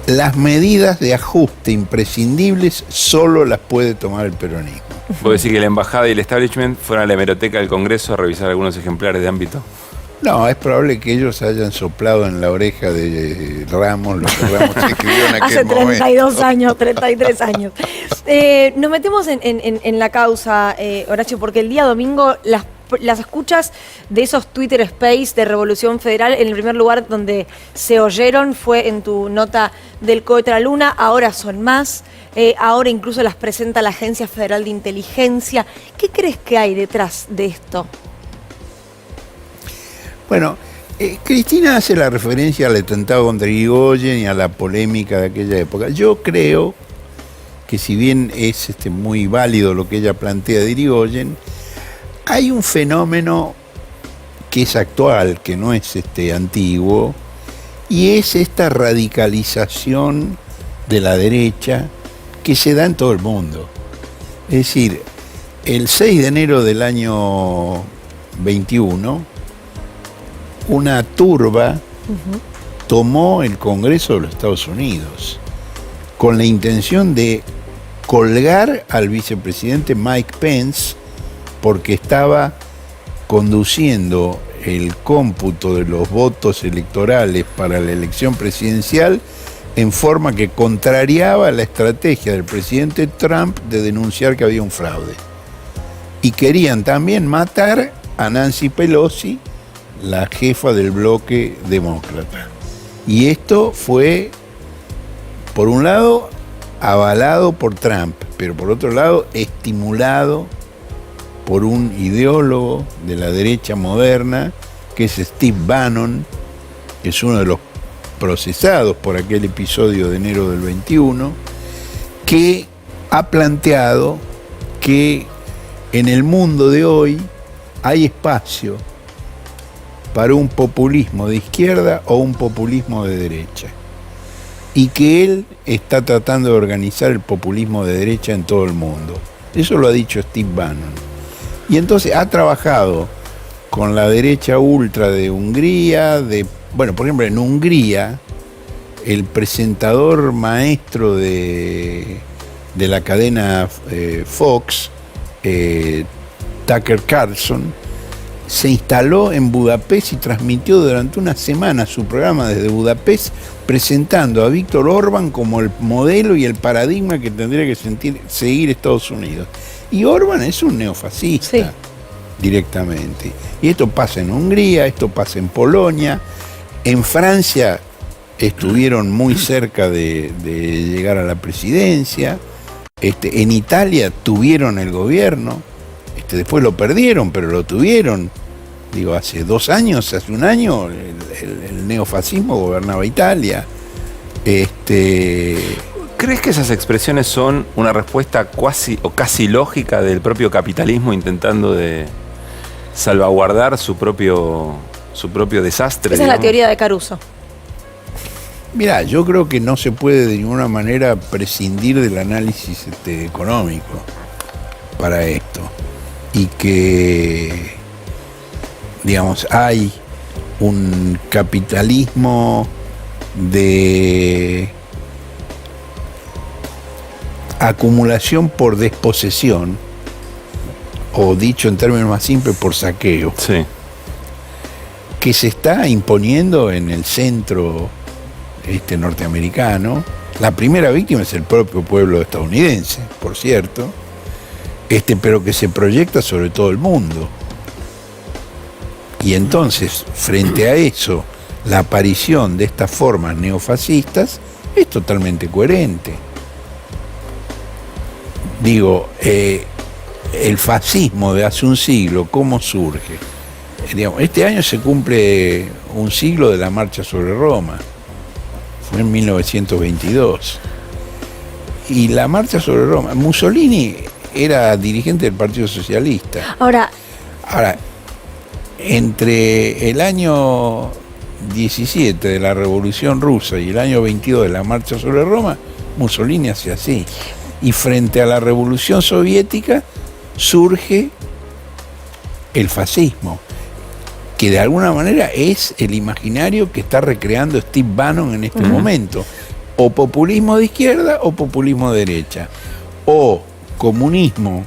[SPEAKER 3] las medidas de ajuste imprescindibles solo las puede tomar el peronismo.
[SPEAKER 1] ¿Puedo decir que la embajada y el establishment fueron a la hemeroteca del Congreso a revisar algunos ejemplares de Ámbito?
[SPEAKER 3] No, es probable que ellos hayan soplado en la oreja de Ramos lo que Ramos escribió en aquel momento.
[SPEAKER 2] Hace 32 años, 33 años. Nos metemos en la causa, Horacio, porque el día domingo las escuchas de esos Twitter Space de Revolución Federal, en el primer lugar donde se oyeron fue en tu nota del cohete a la luna, ahora son más, ahora incluso las presenta la Agencia Federal de Inteligencia. ¿Qué crees que hay detrás de esto?
[SPEAKER 3] Bueno, Cristina hace la referencia al atentado contra Irigoyen y a la polémica de aquella época. Yo creo que si bien es muy válido lo que ella plantea de Irigoyen, hay un fenómeno que es actual, que no es antiguo, y es esta radicalización de la derecha que se da en todo el mundo. Es decir, el 6 de enero del año 21, una turba tomó el Congreso de los Estados Unidos con la intención de colgar al vicepresidente Mike Pence porque estaba conduciendo el cómputo de los votos electorales para la elección presidencial en forma que contrariaba la estrategia del presidente Trump de denunciar que había un fraude. Y querían también matar a Nancy Pelosi, la jefa del bloque demócrata. Y esto fue, por un lado, avalado por Trump, pero por otro lado, estimulado por un ideólogo de la derecha moderna, que es Steve Bannon, que es uno de los procesados por aquel episodio de enero del 21, que ha planteado que en el mundo de hoy hay espacio para un populismo de izquierda o un populismo de derecha. Y que él está tratando de organizar el populismo de derecha en todo el mundo. Eso lo ha dicho Steve Bannon. Y entonces ha trabajado con la derecha ultra de Hungría, de Bueno, por ejemplo, en Hungría, el presentador maestro de la cadena Fox, Tucker Carlson, se instaló en Budapest y transmitió durante una semana su programa desde Budapest, presentando a Víctor Orbán como el modelo y el paradigma que tendría que seguir Estados Unidos. Y Orbán es un neofascista, sí, directamente. Y esto pasa en Hungría, esto pasa en Polonia, en Francia estuvieron muy cerca de llegar a la presidencia, en Italia tuvieron el gobierno, después lo perdieron, pero lo tuvieron. Digo, hace 2 años, hace 1 año, el neofascismo gobernaba Italia.
[SPEAKER 1] ¿Crees que esas expresiones son una respuesta casi lógica del propio capitalismo intentando de salvaguardar su propio desastre?
[SPEAKER 2] Esa, digamos, es la teoría de Caruso.
[SPEAKER 3] Mirá, yo creo que no se puede de ninguna manera prescindir del análisis económico para esto. Y que, digamos, hay un capitalismo de acumulación por desposesión, o dicho en términos más simples, por saqueo,
[SPEAKER 1] sí,
[SPEAKER 3] que se está imponiendo en el centro norteamericano. La primera víctima es el propio pueblo estadounidense, por cierto, pero que se proyecta sobre todo el mundo. Y entonces, frente a eso, la aparición de estas formas neofascistas es totalmente coherente. Digo, el fascismo de hace un siglo, ¿cómo surge? Digamos, este año se cumple 1 siglo de la marcha sobre Roma. Fue en 1922. Y la marcha sobre Roma, Mussolini era dirigente del Partido Socialista. Ahora, entre el año 17 de la Revolución Rusa y el año 22 de la marcha sobre Roma, Mussolini hace así. Y frente a la Revolución Soviética surge el fascismo, que de alguna manera es el imaginario que está recreando Steve Bannon en este momento. O populismo de izquierda o populismo de derecha. O comunismo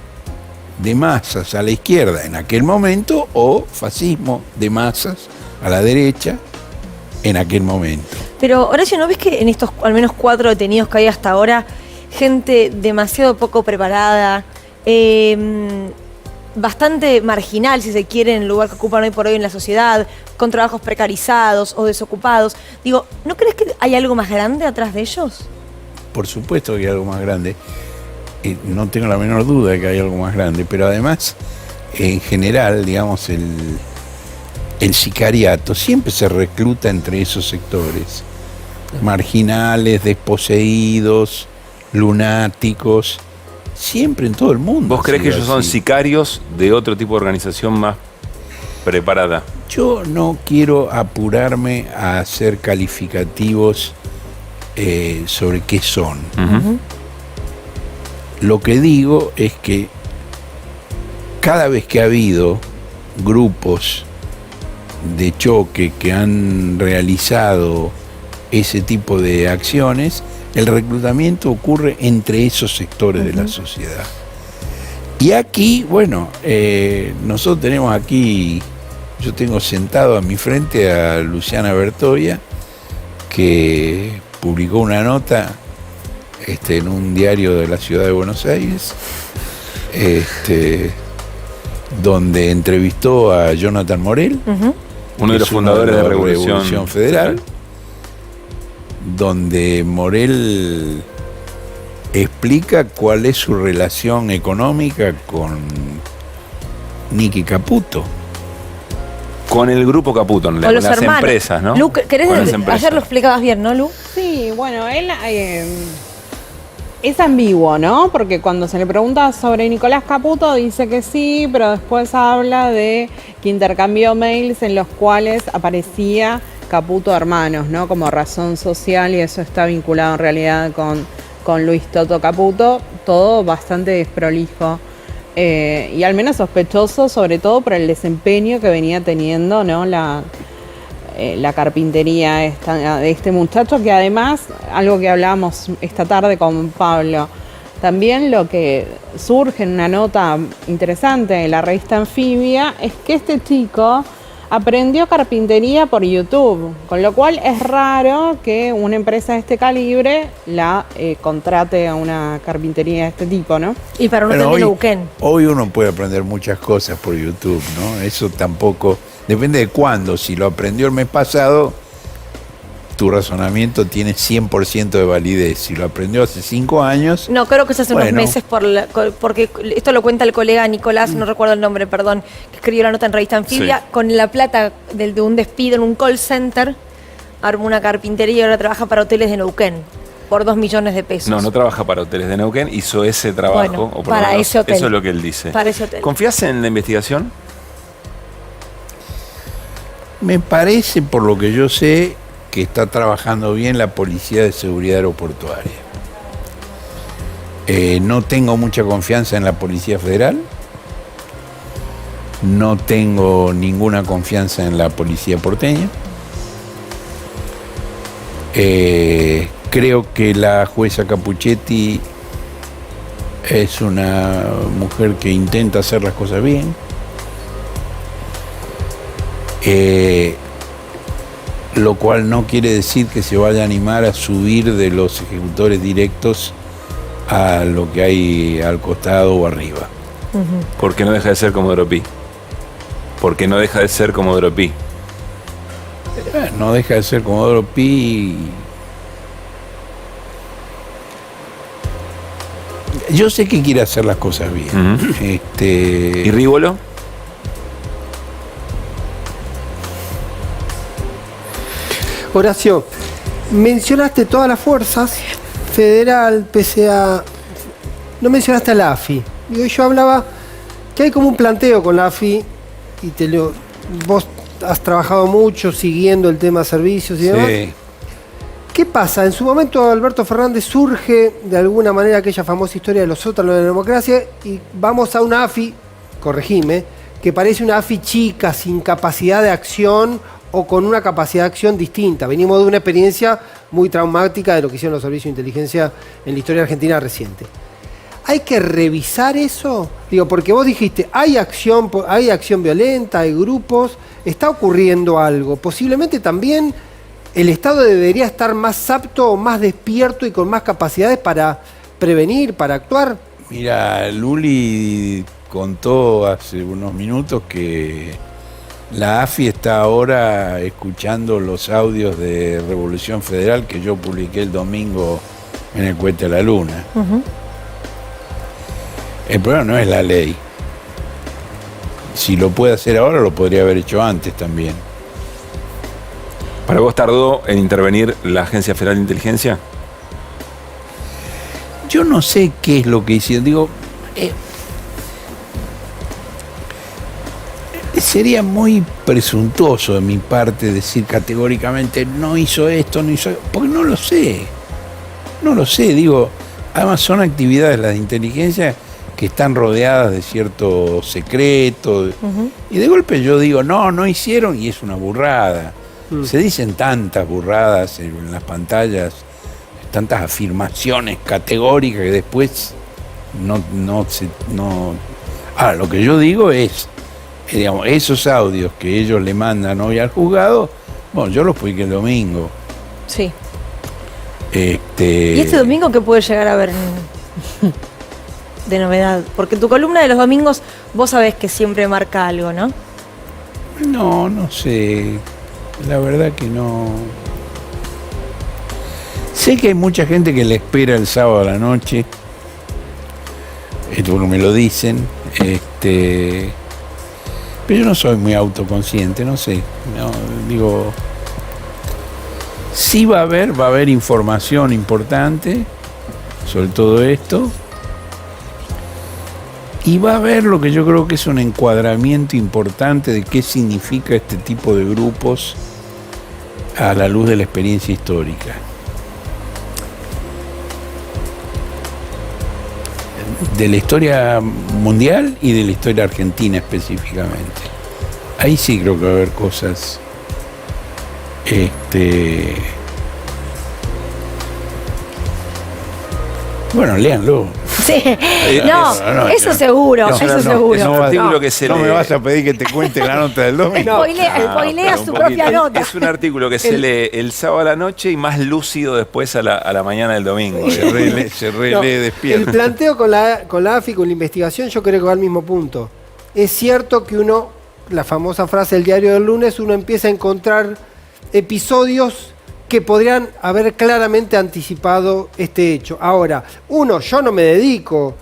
[SPEAKER 3] de masas a la izquierda en aquel momento, o fascismo de masas a la derecha en aquel momento.
[SPEAKER 2] Pero, Horacio, ¿no ves que en estos al menos 4 detenidos que hay hasta ahora, gente demasiado poco preparada, bastante marginal, si se quiere, en el lugar que ocupan hoy por hoy en la sociedad, con trabajos precarizados o desocupados? Digo, ¿no crees que hay algo más grande atrás de ellos?
[SPEAKER 3] Por supuesto que hay algo más grande. No tengo la menor duda de que hay algo más grande, pero además, en general, digamos, el sicariato siempre se recluta entre esos sectores. Marginales, desposeídos, lunáticos, siempre en todo el mundo.
[SPEAKER 1] ¿Vos creés que ellos son sicarios de otro tipo de organización más preparada?
[SPEAKER 3] Yo no quiero apurarme a hacer calificativos sobre qué son. Lo que digo es que cada vez que ha habido grupos de choque que han realizado ese tipo de acciones, el reclutamiento ocurre entre esos sectores de la sociedad. Y aquí, bueno, nosotros tenemos aquí, yo tengo sentado a mi frente a Luciana Bertoia, que publicó una nota en un diario de la ciudad de Buenos Aires, donde entrevistó a Jonathan Morel,
[SPEAKER 1] uno de los fundadores de Revolución
[SPEAKER 3] Federal, donde Morel explica cuál es su relación económica con Nicky Caputo.
[SPEAKER 1] Con el grupo Caputo, con las hermanos, empresas, ¿no?
[SPEAKER 2] Lu, ayer lo explicabas bien, ¿no, Lu?
[SPEAKER 6] Sí, bueno, él es ambiguo, ¿no? Porque cuando se le pregunta sobre Nicolás Caputo dice que sí, pero después habla de que intercambió mails en los cuales aparecía Caputo Hermanos, ¿no? Como razón social, y eso está vinculado en realidad con Luis Toto Caputo. Todo bastante desprolijo. Y al menos sospechoso, sobre todo por el desempeño que venía teniendo, ¿no? la carpintería de este muchacho, que además, algo que hablábamos esta tarde con Pablo, también lo que surge en una nota interesante de la revista Anfibia es que este chico aprendió carpintería por YouTube, con lo cual es raro que una empresa de este calibre la contrate a una carpintería de este tipo, ¿no?
[SPEAKER 2] Y para un hotel de Neuquén.
[SPEAKER 3] Hoy uno puede aprender muchas cosas por YouTube, ¿no? Eso tampoco, depende de cuándo. Si lo aprendió el mes pasado, tu razonamiento tiene 100% de validez. Si lo aprendió hace 5 años...
[SPEAKER 2] No, creo que es hace unos meses, porque esto lo cuenta el colega Nicolás, no recuerdo el nombre, perdón, que escribió la nota en Revista Anfibia,
[SPEAKER 1] Sí.
[SPEAKER 2] con la plata de un despido en un call center, armó una carpintería y ahora trabaja para hoteles de Neuquén, por 2 millones de pesos.
[SPEAKER 1] No trabaja para hoteles de Neuquén, hizo ese trabajo.
[SPEAKER 2] Bueno,
[SPEAKER 1] o por lo
[SPEAKER 2] para
[SPEAKER 1] menos
[SPEAKER 2] ese hotel.
[SPEAKER 1] Eso es lo que él dice.
[SPEAKER 2] Para ese hotel.
[SPEAKER 1] ¿Confías en la investigación?
[SPEAKER 3] Me parece, por lo que yo sé, que está trabajando bien la Policía de Seguridad Aeroportuaria. No tengo mucha confianza en la Policía Federal. No tengo ninguna confianza en la Policía porteña. Creo que la jueza Capuchetti es una mujer que intenta hacer las cosas bien. Lo cual no quiere decir que se vaya a animar a subir de los ejecutores directos a lo que hay al costado o arriba.
[SPEAKER 1] Porque no deja de ser como Dropy. Porque no deja de ser como Dropy.
[SPEAKER 3] No deja de ser Comodoro Pi. Yo sé que quiere hacer las cosas bien.
[SPEAKER 1] Ujú.
[SPEAKER 3] ¿Y
[SPEAKER 1] ¿Y Rívolo?
[SPEAKER 5] Horacio, mencionaste todas las fuerzas, federal, PCA, no mencionaste a la AFI. Digo, yo hablaba que hay como un planteo con la AFI, y vos has trabajado mucho siguiendo el tema servicios y demás.
[SPEAKER 3] Sí.
[SPEAKER 5] ¿Qué pasa? En su momento Alberto Fernández surge de alguna manera aquella famosa historia de los sótanos de la democracia y vamos a una AFI, corregime, que parece una AFI chica, sin capacidad de acción o con una capacidad de acción distinta. Venimos de una experiencia muy traumática de lo que hicieron los servicios de inteligencia en la historia argentina reciente. ¿Hay que revisar eso? Digo, porque vos dijiste, hay acción violenta, hay grupos, está ocurriendo algo. Posiblemente también el Estado debería estar más apto, más despierto y con más capacidades para prevenir, para actuar.
[SPEAKER 3] Mira, Luli contó hace unos minutos que la AFI está ahora escuchando los audios de Revolución Federal que yo publiqué el domingo en el Cohete a la Luna. El problema no es la ley. Si lo puede hacer ahora, lo podría haber hecho antes también.
[SPEAKER 1] ¿Para vos tardó en intervenir la Agencia Federal de Inteligencia?
[SPEAKER 3] Yo no sé qué es lo que hicieron. Digo, sería muy presuntuoso de mi parte decir categóricamente no hizo esto, no hizo, porque no lo sé. No lo sé, digo, además son actividades las de inteligencia que están rodeadas de cierto secreto. Y de golpe yo digo, no hicieron, y es una burrada. Se dicen tantas burradas en las pantallas, tantas afirmaciones categóricas que después no. Ahora, lo que yo digo es, digamos, esos audios que ellos le mandan hoy al juzgado, bueno, yo los publiqué el domingo.
[SPEAKER 2] Sí. ¿Y este domingo qué puede llegar a haber de novedad? Porque tu columna de los domingos, vos sabés que siempre marca algo, ¿no?
[SPEAKER 3] No sé. La verdad que no. Sé que hay mucha gente que le espera el sábado a la noche. Esto me lo dicen. Pero yo no soy muy autoconsciente, no sé. No, digo. Sí va a haber información importante sobre todo esto. Y va a haber lo que yo creo que es un encuadramiento importante de qué significa este tipo de grupos a la luz de la experiencia histórica. De la historia mundial y de la historia argentina específicamente. Ahí sí creo que va a haber cosas Bueno, léanlo.
[SPEAKER 2] Sí. No, eso seguro, eso seguro.
[SPEAKER 1] Es un artículo que se
[SPEAKER 3] no
[SPEAKER 1] lee.
[SPEAKER 3] me vas a pedir que te cuente la nota del domingo.
[SPEAKER 2] Spoilea
[SPEAKER 1] pero
[SPEAKER 2] su
[SPEAKER 1] un
[SPEAKER 2] propia
[SPEAKER 1] poquito.
[SPEAKER 2] nota.
[SPEAKER 1] Es un artículo que se lee el sábado a la noche y más lúcido después a la mañana del domingo.
[SPEAKER 3] Se relee
[SPEAKER 5] No,
[SPEAKER 3] despierto.
[SPEAKER 5] el planteo con la AFI, con la investigación, yo creo que va al mismo punto. Es cierto que la famosa frase del diario del lunes, uno empieza a encontrar episodios que podrían haber claramente anticipado este hecho. Ahora, yo no me dedico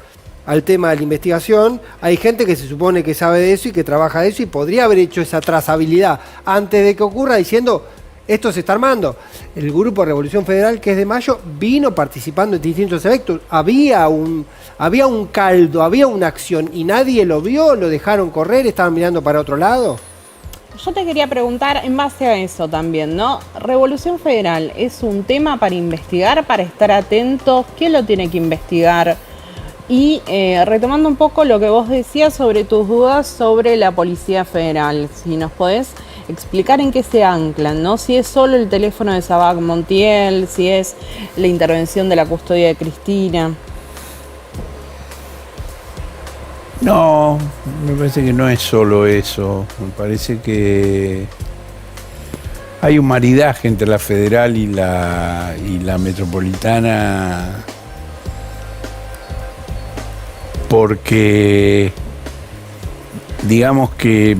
[SPEAKER 5] al tema de la investigación, hay gente que se supone que sabe de eso y que trabaja de eso y podría haber hecho esa trazabilidad antes de que ocurra diciendo, esto se está armando. El Grupo Revolución Federal, que es de mayo, vino participando en distintos eventos. Había un caldo, había una acción y nadie lo vio, lo dejaron correr, estaban mirando para otro lado.
[SPEAKER 6] Yo te quería preguntar en base a eso también, ¿no? Revolución Federal, ¿es un tema para investigar, para estar atentos? ¿Quién lo tiene que investigar? Y retomando un poco lo que vos decías sobre tus dudas sobre la Policía Federal, si nos podés explicar en qué se anclan, ¿no? Si es solo el teléfono de Sabac Montiel, si es la intervención de la custodia de Cristina.
[SPEAKER 3] No, me parece que no es solo eso. Me parece que hay un maridaje entre la federal y la metropolitana, porque digamos que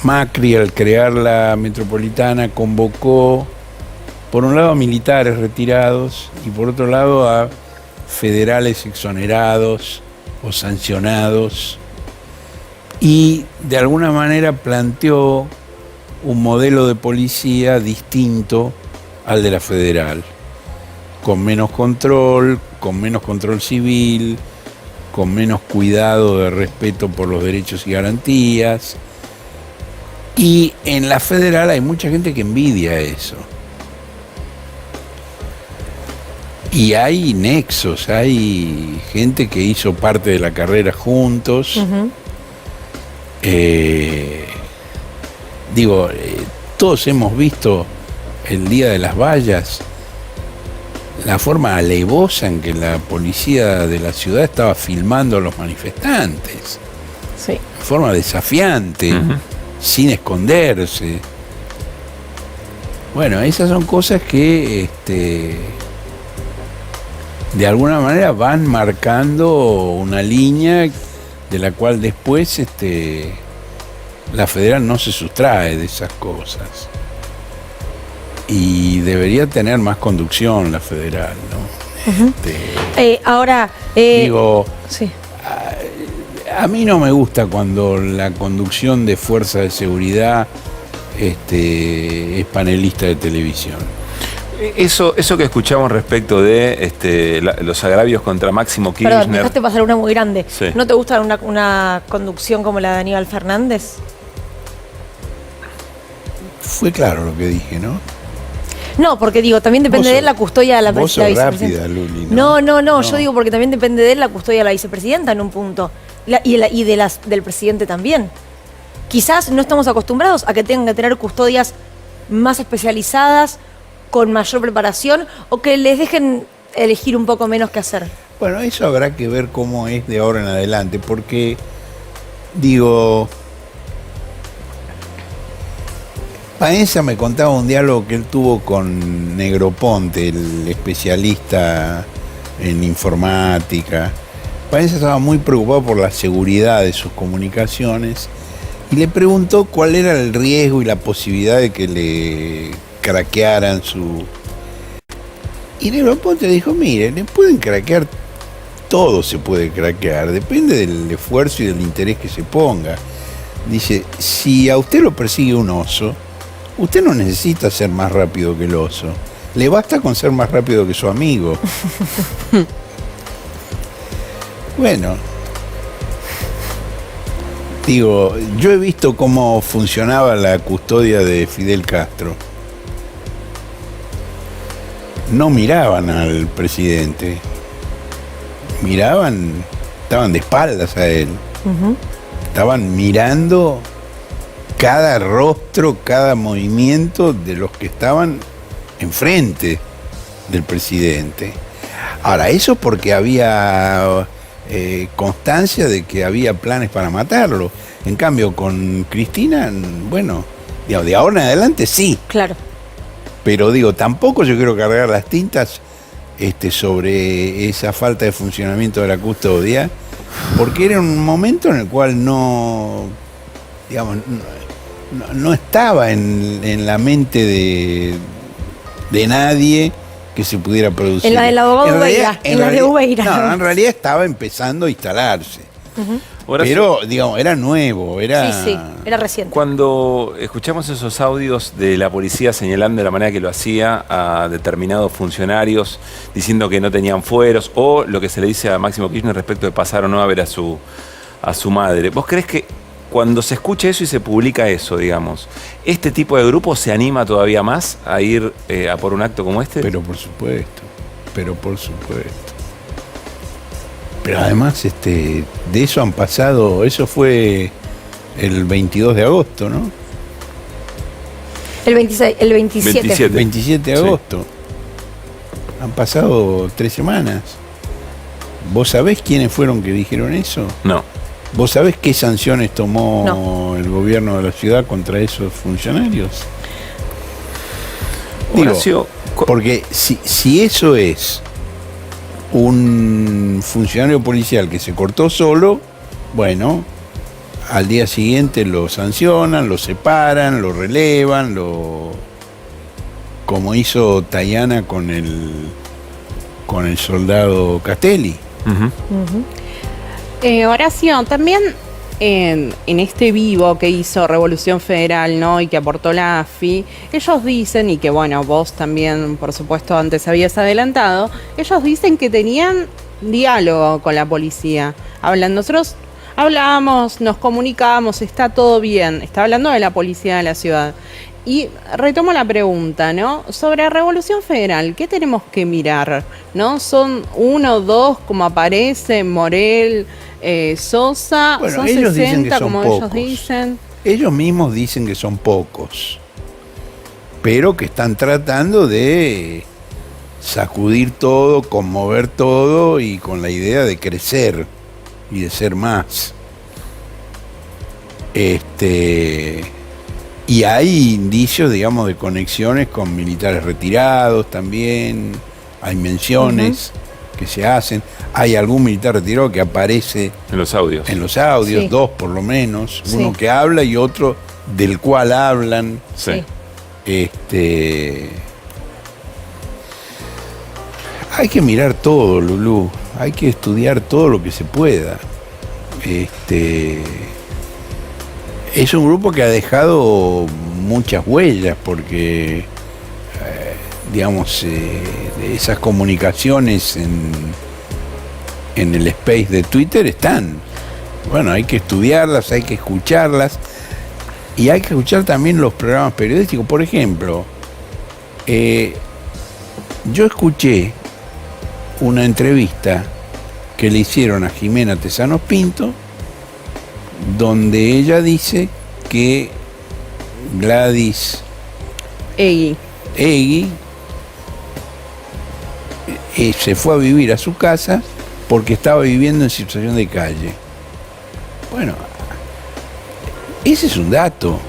[SPEAKER 3] Macri, al crear la metropolitana, convocó por un lado a militares retirados y por otro lado a federales exonerados o sancionados, y de alguna manera planteó un modelo de policía distinto al de la federal, con menos control civil, con menos cuidado de respeto por los derechos y garantías. Y en la federal hay mucha gente que envidia eso. Y hay nexos, hay gente que hizo parte de la carrera juntos.
[SPEAKER 2] Ujú.
[SPEAKER 3] Todos hemos visto el Día de las Vallas, la forma alevosa en que la policía de la ciudad estaba filmando a los manifestantes,
[SPEAKER 2] Sí.
[SPEAKER 3] de forma desafiante, sin esconderse. Bueno, esas son cosas que de alguna manera van marcando una línea de la cual después la federal no se sustrae de esas cosas. Y debería tener más conducción la federal, ¿no?
[SPEAKER 2] Ahora, sí.
[SPEAKER 3] A mí no me gusta cuando la conducción de fuerzas de seguridad es panelista de televisión.
[SPEAKER 1] Eso que escuchamos respecto de los agravios contra Máximo Kirchner.
[SPEAKER 2] Perdón, dejaste pasar una muy grande.
[SPEAKER 1] Sí.
[SPEAKER 2] ¿No te gusta una conducción como la de Aníbal Fernández?
[SPEAKER 3] Fue claro lo que dije, ¿no?
[SPEAKER 2] No, porque digo, también depende
[SPEAKER 3] Vos
[SPEAKER 2] de él la
[SPEAKER 3] sos-
[SPEAKER 2] custodia de la
[SPEAKER 3] vos sos
[SPEAKER 2] vicepresidenta.
[SPEAKER 3] rápida, Luli,
[SPEAKER 2] No,
[SPEAKER 3] ¿no?
[SPEAKER 2] yo digo porque también depende de él la custodia de la vicepresidenta en un punto. Del presidente también. Quizás no estamos acostumbrados a que tengan que tener custodias más especializadas, con mayor preparación, o que les dejen elegir un poco menos qué hacer.
[SPEAKER 3] Bueno, eso habrá que ver cómo es de ahora en adelante, porque, Paenza me contaba un diálogo que él tuvo con Negroponte, el especialista en informática. Paenza estaba muy preocupado por la seguridad de sus comunicaciones y le preguntó cuál era el riesgo y la posibilidad de que le craquearan su... Y Negroponte dijo, mire, le pueden craquear, todo se puede craquear, depende del esfuerzo y del interés que se ponga. Dice, si a usted lo persigue un oso, usted no necesita ser más rápido que el oso, le basta con ser más rápido que su amigo. Bueno, yo he visto cómo funcionaba la custodia de Fidel Castro. No miraban al presidente, estaban de espaldas a él, estaban mirando cada rostro, cada movimiento de los que estaban enfrente del presidente. Ahora, eso porque había constancia de que había planes para matarlo. En cambio, con Cristina, bueno, digamos, de ahora en adelante sí.
[SPEAKER 2] Claro.
[SPEAKER 3] Pero digo, tampoco yo quiero cargar las tintas sobre esa falta de funcionamiento de la custodia, porque era un momento en el cual no, digamos, no estaba en la mente de nadie que se pudiera producir.
[SPEAKER 2] En la del abogado Ubeira, en la de Ubeira.
[SPEAKER 3] No, en realidad estaba empezando a instalarse.
[SPEAKER 1] Horacio,
[SPEAKER 3] Pero, digamos, era nuevo, era...
[SPEAKER 2] Sí, era reciente.
[SPEAKER 1] cuando escuchamos esos audios de la policía señalando de la manera que lo hacía a determinados funcionarios, diciendo que no tenían fueros, o lo que se le dice a Máximo Kirchner respecto de pasar o no a ver a su madre, ¿vos creés que cuando se escucha eso y se publica eso, digamos, este tipo de grupo se anima todavía más a ir a por un acto como este?
[SPEAKER 3] Pero por supuesto. Pero además, de eso han pasado, eso fue el 22 de agosto, ¿no?
[SPEAKER 2] El 27.
[SPEAKER 3] El 27 de agosto. Han pasado 3 semanas. ¿Vos sabés quiénes fueron que dijeron eso?
[SPEAKER 1] No.
[SPEAKER 3] ¿Vos sabés qué sanciones tomó el gobierno de la ciudad contra esos funcionarios?
[SPEAKER 1] Horacio,
[SPEAKER 3] Porque si eso es un funcionario policial que se cortó solo, bueno, al día siguiente lo sancionan, lo separan, lo relevan, como hizo Tayana con el soldado Castelli.
[SPEAKER 6] Horacio, también en este vivo que hizo Revolución Federal, ¿no? Y que aportó la AFI, ellos dicen, y que bueno, vos también, por supuesto, antes habías adelantado, ellos dicen que tenían diálogo con la policía. Nosotros hablábamos, nos comunicábamos, está todo bien. Está hablando de la policía de la ciudad. Y retomo la pregunta, ¿no? Sobre Revolución Federal, ¿qué tenemos que mirar? ¿No? ¿Son 1, 2, como aparece Morel, Sosa?
[SPEAKER 3] Bueno,
[SPEAKER 6] ¿Son
[SPEAKER 3] ellos
[SPEAKER 6] 60,
[SPEAKER 3] dicen que son
[SPEAKER 6] como
[SPEAKER 3] pocos.
[SPEAKER 6] ellos dicen?
[SPEAKER 3] Ellos mismos dicen que son pocos, pero que están tratando de sacudir todo, conmover todo y con la idea de crecer y de ser más. Y hay indicios, digamos, de conexiones con militares retirados también, hay menciones que se hacen, hay algún militar retirado que aparece
[SPEAKER 1] en los audios.
[SPEAKER 2] Sí.
[SPEAKER 3] 2 por lo menos,
[SPEAKER 2] Sí.
[SPEAKER 3] uno que habla y otro del cual hablan.
[SPEAKER 1] Sí.
[SPEAKER 3] Hay que mirar todo, Lulú, hay que estudiar todo lo que se pueda. Es un grupo que ha dejado muchas huellas porque, digamos, esas comunicaciones en el space de Twitter están. Bueno, hay que estudiarlas, hay que escucharlas y hay que escuchar también los programas periodísticos. Por ejemplo, yo escuché una entrevista que le hicieron a Jimena Tesanos Pinto, donde ella dice que Gladys Egui se fue a vivir a su casa porque estaba viviendo en situación de calle. Bueno, ese es un dato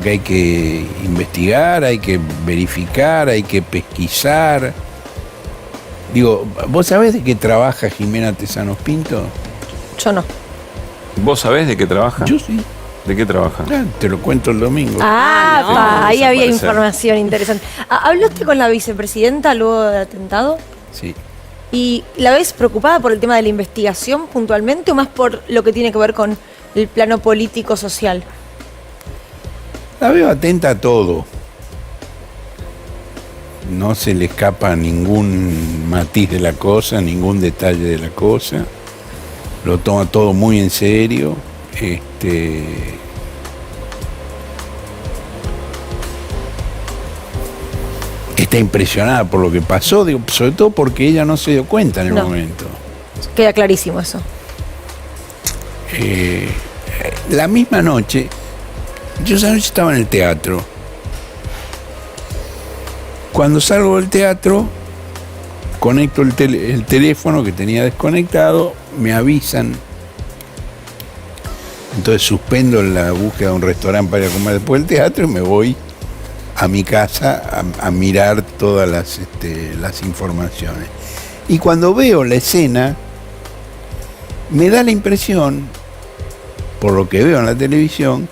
[SPEAKER 3] que hay que investigar, hay que verificar, hay que pesquisar. Digo, ¿vos sabés de qué trabaja Jimena Tesanos Pinto?
[SPEAKER 2] Yo no.
[SPEAKER 1] ¿Vos sabés de qué trabaja?
[SPEAKER 3] Yo sí.
[SPEAKER 1] ¿De qué trabaja?
[SPEAKER 3] Te lo cuento el domingo.
[SPEAKER 2] Ahí había
[SPEAKER 1] desaparecer.
[SPEAKER 2] información interesante. ¿Hablaste con la vicepresidenta luego del atentado?
[SPEAKER 3] Sí.
[SPEAKER 2] ¿Y la ves preocupada por el tema de la investigación puntualmente o más por lo que tiene que ver con el plano político-social?
[SPEAKER 3] La veo atenta a todo. No se le escapa ningún matiz de la cosa, ningún detalle de la cosa. Lo toma todo muy en serio. Está impresionada por lo que pasó, digo, sobre todo porque ella no se dio cuenta en el momento.
[SPEAKER 2] Queda clarísimo eso.
[SPEAKER 3] La misma noche, Yo esa noche estaba en el teatro. Cuando salgo del teatro, conecto el teléfono que tenía desconectado, me avisan. Entonces suspendo la búsqueda de un restaurante para ir a comer después del teatro y me voy a mi casa a mirar todas las informaciones. Y cuando veo la escena, me da la impresión, por lo que veo en la televisión,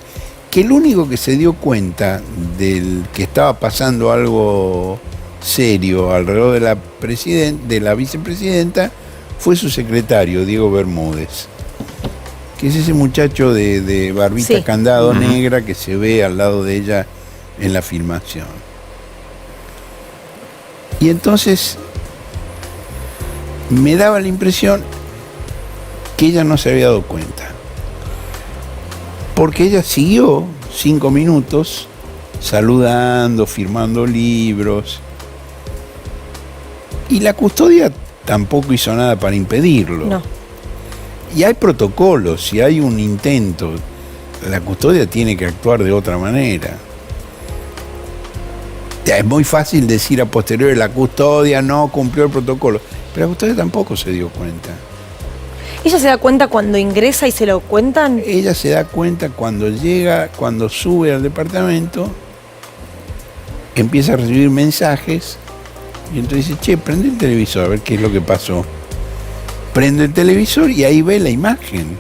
[SPEAKER 3] que el único que se dio cuenta del que estaba pasando algo serio alrededor de la vicepresidenta fue su secretario, Diego Bermúdez, que es ese muchacho de barbita candado negra que se ve al lado de ella en la filmación. Y entonces me daba la impresión que ella no se había dado cuenta, porque ella siguió 5 minutos saludando, firmando libros, y la custodia tampoco hizo nada para impedirlo.
[SPEAKER 2] No.
[SPEAKER 3] Y hay protocolos, si hay un intento, la custodia tiene que actuar de otra manera. Es muy fácil decir a posteriori, la custodia no cumplió el protocolo, pero la custodia tampoco se dio cuenta.
[SPEAKER 2] ¿Ella se da cuenta cuando ingresa y se lo cuentan?
[SPEAKER 3] Ella se da cuenta cuando llega, cuando sube al departamento, empieza a recibir mensajes y entonces dice, che, prende el televisor a ver qué es lo que pasó. Prende el televisor y ahí ve la imagen.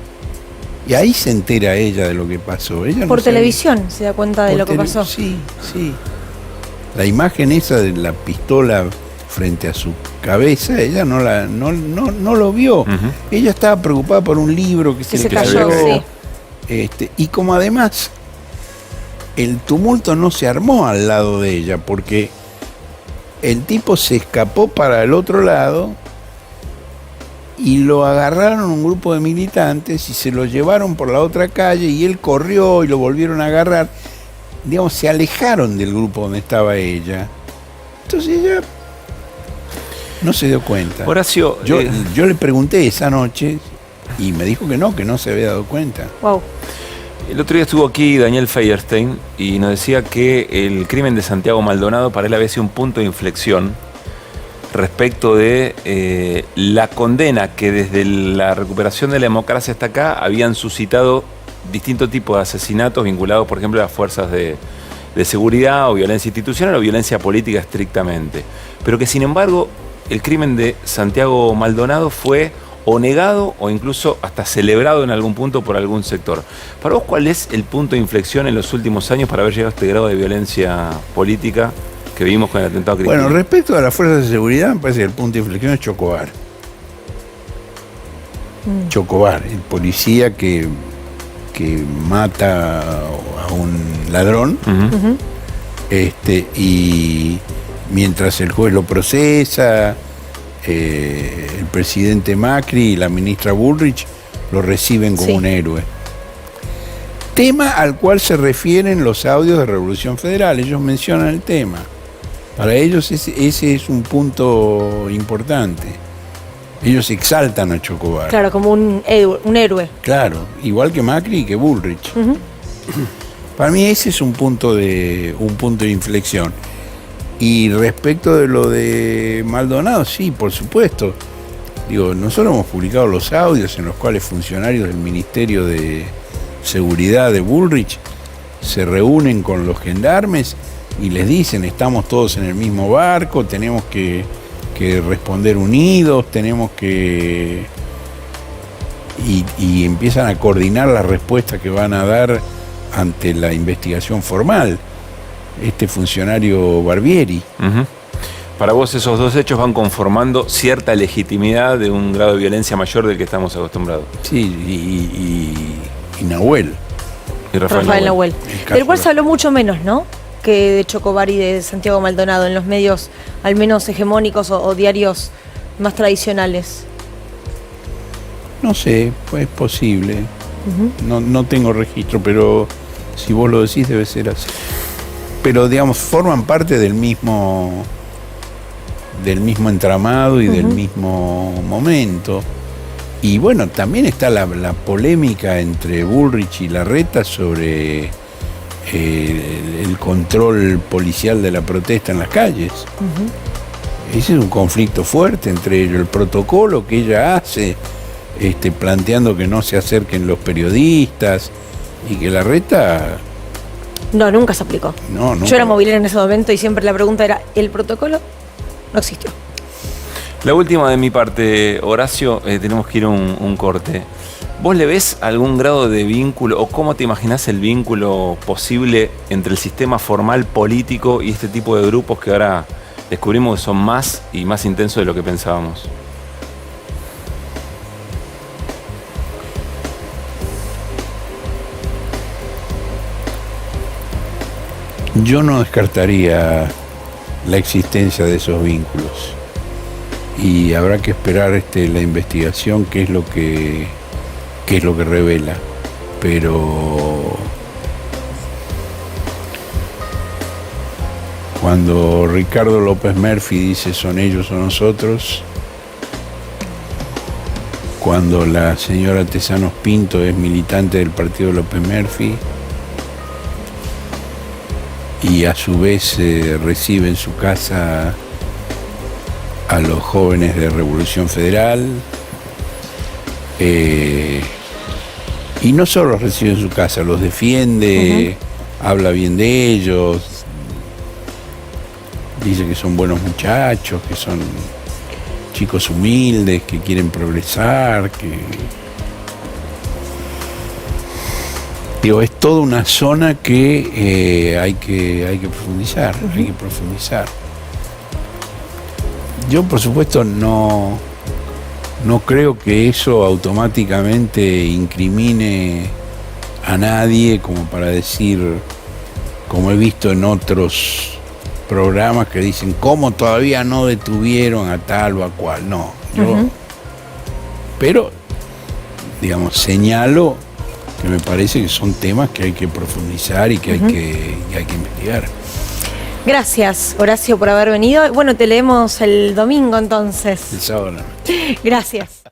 [SPEAKER 3] Y ahí se entera ella de lo que pasó. Ella
[SPEAKER 2] Por
[SPEAKER 3] no sabía.
[SPEAKER 2] televisión se da cuenta de lo que pasó.
[SPEAKER 3] Sí, sí. La imagen esa de la pistola frente a su cabeza, ella no lo vio.
[SPEAKER 1] Ujú.
[SPEAKER 3] Ella estaba preocupada por un libro que se le
[SPEAKER 2] cayó,
[SPEAKER 3] cayó.
[SPEAKER 2] sí.
[SPEAKER 3] Y como además el tumulto no se armó al lado de ella, porque el tipo se escapó para el otro lado y lo agarraron un grupo de militantes y se lo llevaron por la otra calle y él corrió y lo volvieron a agarrar. Digamos, se alejaron del grupo donde estaba ella. Entonces ella no se dio cuenta.
[SPEAKER 1] Horacio,
[SPEAKER 3] Yo le pregunté esa noche y me dijo que no se había dado cuenta.
[SPEAKER 2] Wow.
[SPEAKER 1] el otro día estuvo aquí Daniel Feierstein y nos decía que el crimen de Santiago Maldonado para él había sido un punto de inflexión respecto de la condena que desde la recuperación de la democracia hasta acá habían suscitado distintos tipos de asesinatos vinculados, por ejemplo, a las fuerzas de seguridad o violencia institucional o violencia política estrictamente. Pero que, sin embargo, el crimen de Santiago Maldonado fue o negado o incluso hasta celebrado en algún punto por algún sector. Para vos, ¿cuál es el punto de inflexión en los últimos años para haber llegado a este grado de violencia política que vimos con el atentado Cristina?
[SPEAKER 3] Bueno, respecto a las fuerzas de seguridad, me parece que el punto de inflexión es Chocobar. Chocobar, el policía que mata a un ladrón, y mientras el juez lo procesa, el presidente Macri y la ministra Bullrich lo reciben como un héroe. Tema al cual se refieren los audios de Revolución Federal. Ellos mencionan el tema. Para ellos ese es un punto importante. Ellos exaltan a Chocobar.
[SPEAKER 2] Claro, como un héroe.
[SPEAKER 3] Claro, igual que Macri y que Bullrich. Para mí ese es un punto de inflexión. Y respecto de lo de Maldonado, sí, por supuesto. Digo, nosotros hemos publicado los audios en los cuales funcionarios del Ministerio de Seguridad de Bullrich se reúnen con los gendarmes y les dicen, estamos todos en el mismo barco, tenemos que responder unidos, tenemos que... Y empiezan a coordinar las respuestas que van a dar ante la investigación formal. Este funcionario Barbieri.
[SPEAKER 1] Para vos esos dos hechos van conformando cierta legitimidad de un grado de violencia mayor del que estamos acostumbrados.
[SPEAKER 3] Sí, y Nahuel.
[SPEAKER 1] Y
[SPEAKER 2] Rafael Nahuel.
[SPEAKER 3] caso
[SPEAKER 2] Del cual
[SPEAKER 3] de-
[SPEAKER 2] se habló mucho menos, ¿no? Que de Chocobar y de Santiago Maldonado en los medios, al menos hegemónicos o diarios más tradicionales.
[SPEAKER 3] No sé, pues es posible. No tengo registro, pero si vos lo decís debe ser así. Pero digamos, forman parte del mismo entramado y del mismo momento. Y bueno, también está la polémica entre Bullrich y Larreta sobre el control policial de la protesta en las calles. Ese es un conflicto fuerte entre ellos, el protocolo que ella hace, planteando que no se acerquen los periodistas, y que Larreta...
[SPEAKER 2] No, nunca se aplicó.
[SPEAKER 3] No, nunca.
[SPEAKER 2] Yo era movilera en ese momento y siempre la pregunta era, ¿el protocolo? No existió.
[SPEAKER 1] La última de mi parte, Horacio, tenemos que ir a un corte. ¿Vos le ves algún grado de vínculo o cómo te imaginás el vínculo posible entre el sistema formal político y este tipo de grupos que ahora descubrimos que son más y más intensos de lo que pensábamos?
[SPEAKER 3] Yo no descartaría la existencia de esos vínculos y habrá que esperar la investigación, qué es lo que revela, pero cuando Ricardo López Murphy dice son ellos o nosotros, cuando la señora Tesanos Pinto es militante del partido López Murphy y a su vez recibe en su casa a los jóvenes de Revolución Federal, y no solo los recibe en su casa, los defiende, habla bien de ellos, dice que son buenos muchachos, que son chicos humildes, que quieren progresar, que... Digo, es toda una zona que hay que profundizar, hay que profundizar. Yo, por supuesto, no creo que eso automáticamente incrimine a nadie, como para decir, como he visto en otros programas que dicen, ¿cómo todavía no detuvieron a tal o a cual? No, yo... Pero, digamos, señalo que me parece que son temas que hay que profundizar y que hay que investigar.
[SPEAKER 2] Gracias, Horacio, por haber venido. Bueno, te leemos el domingo entonces.
[SPEAKER 3] El sábado.
[SPEAKER 2] Gracias.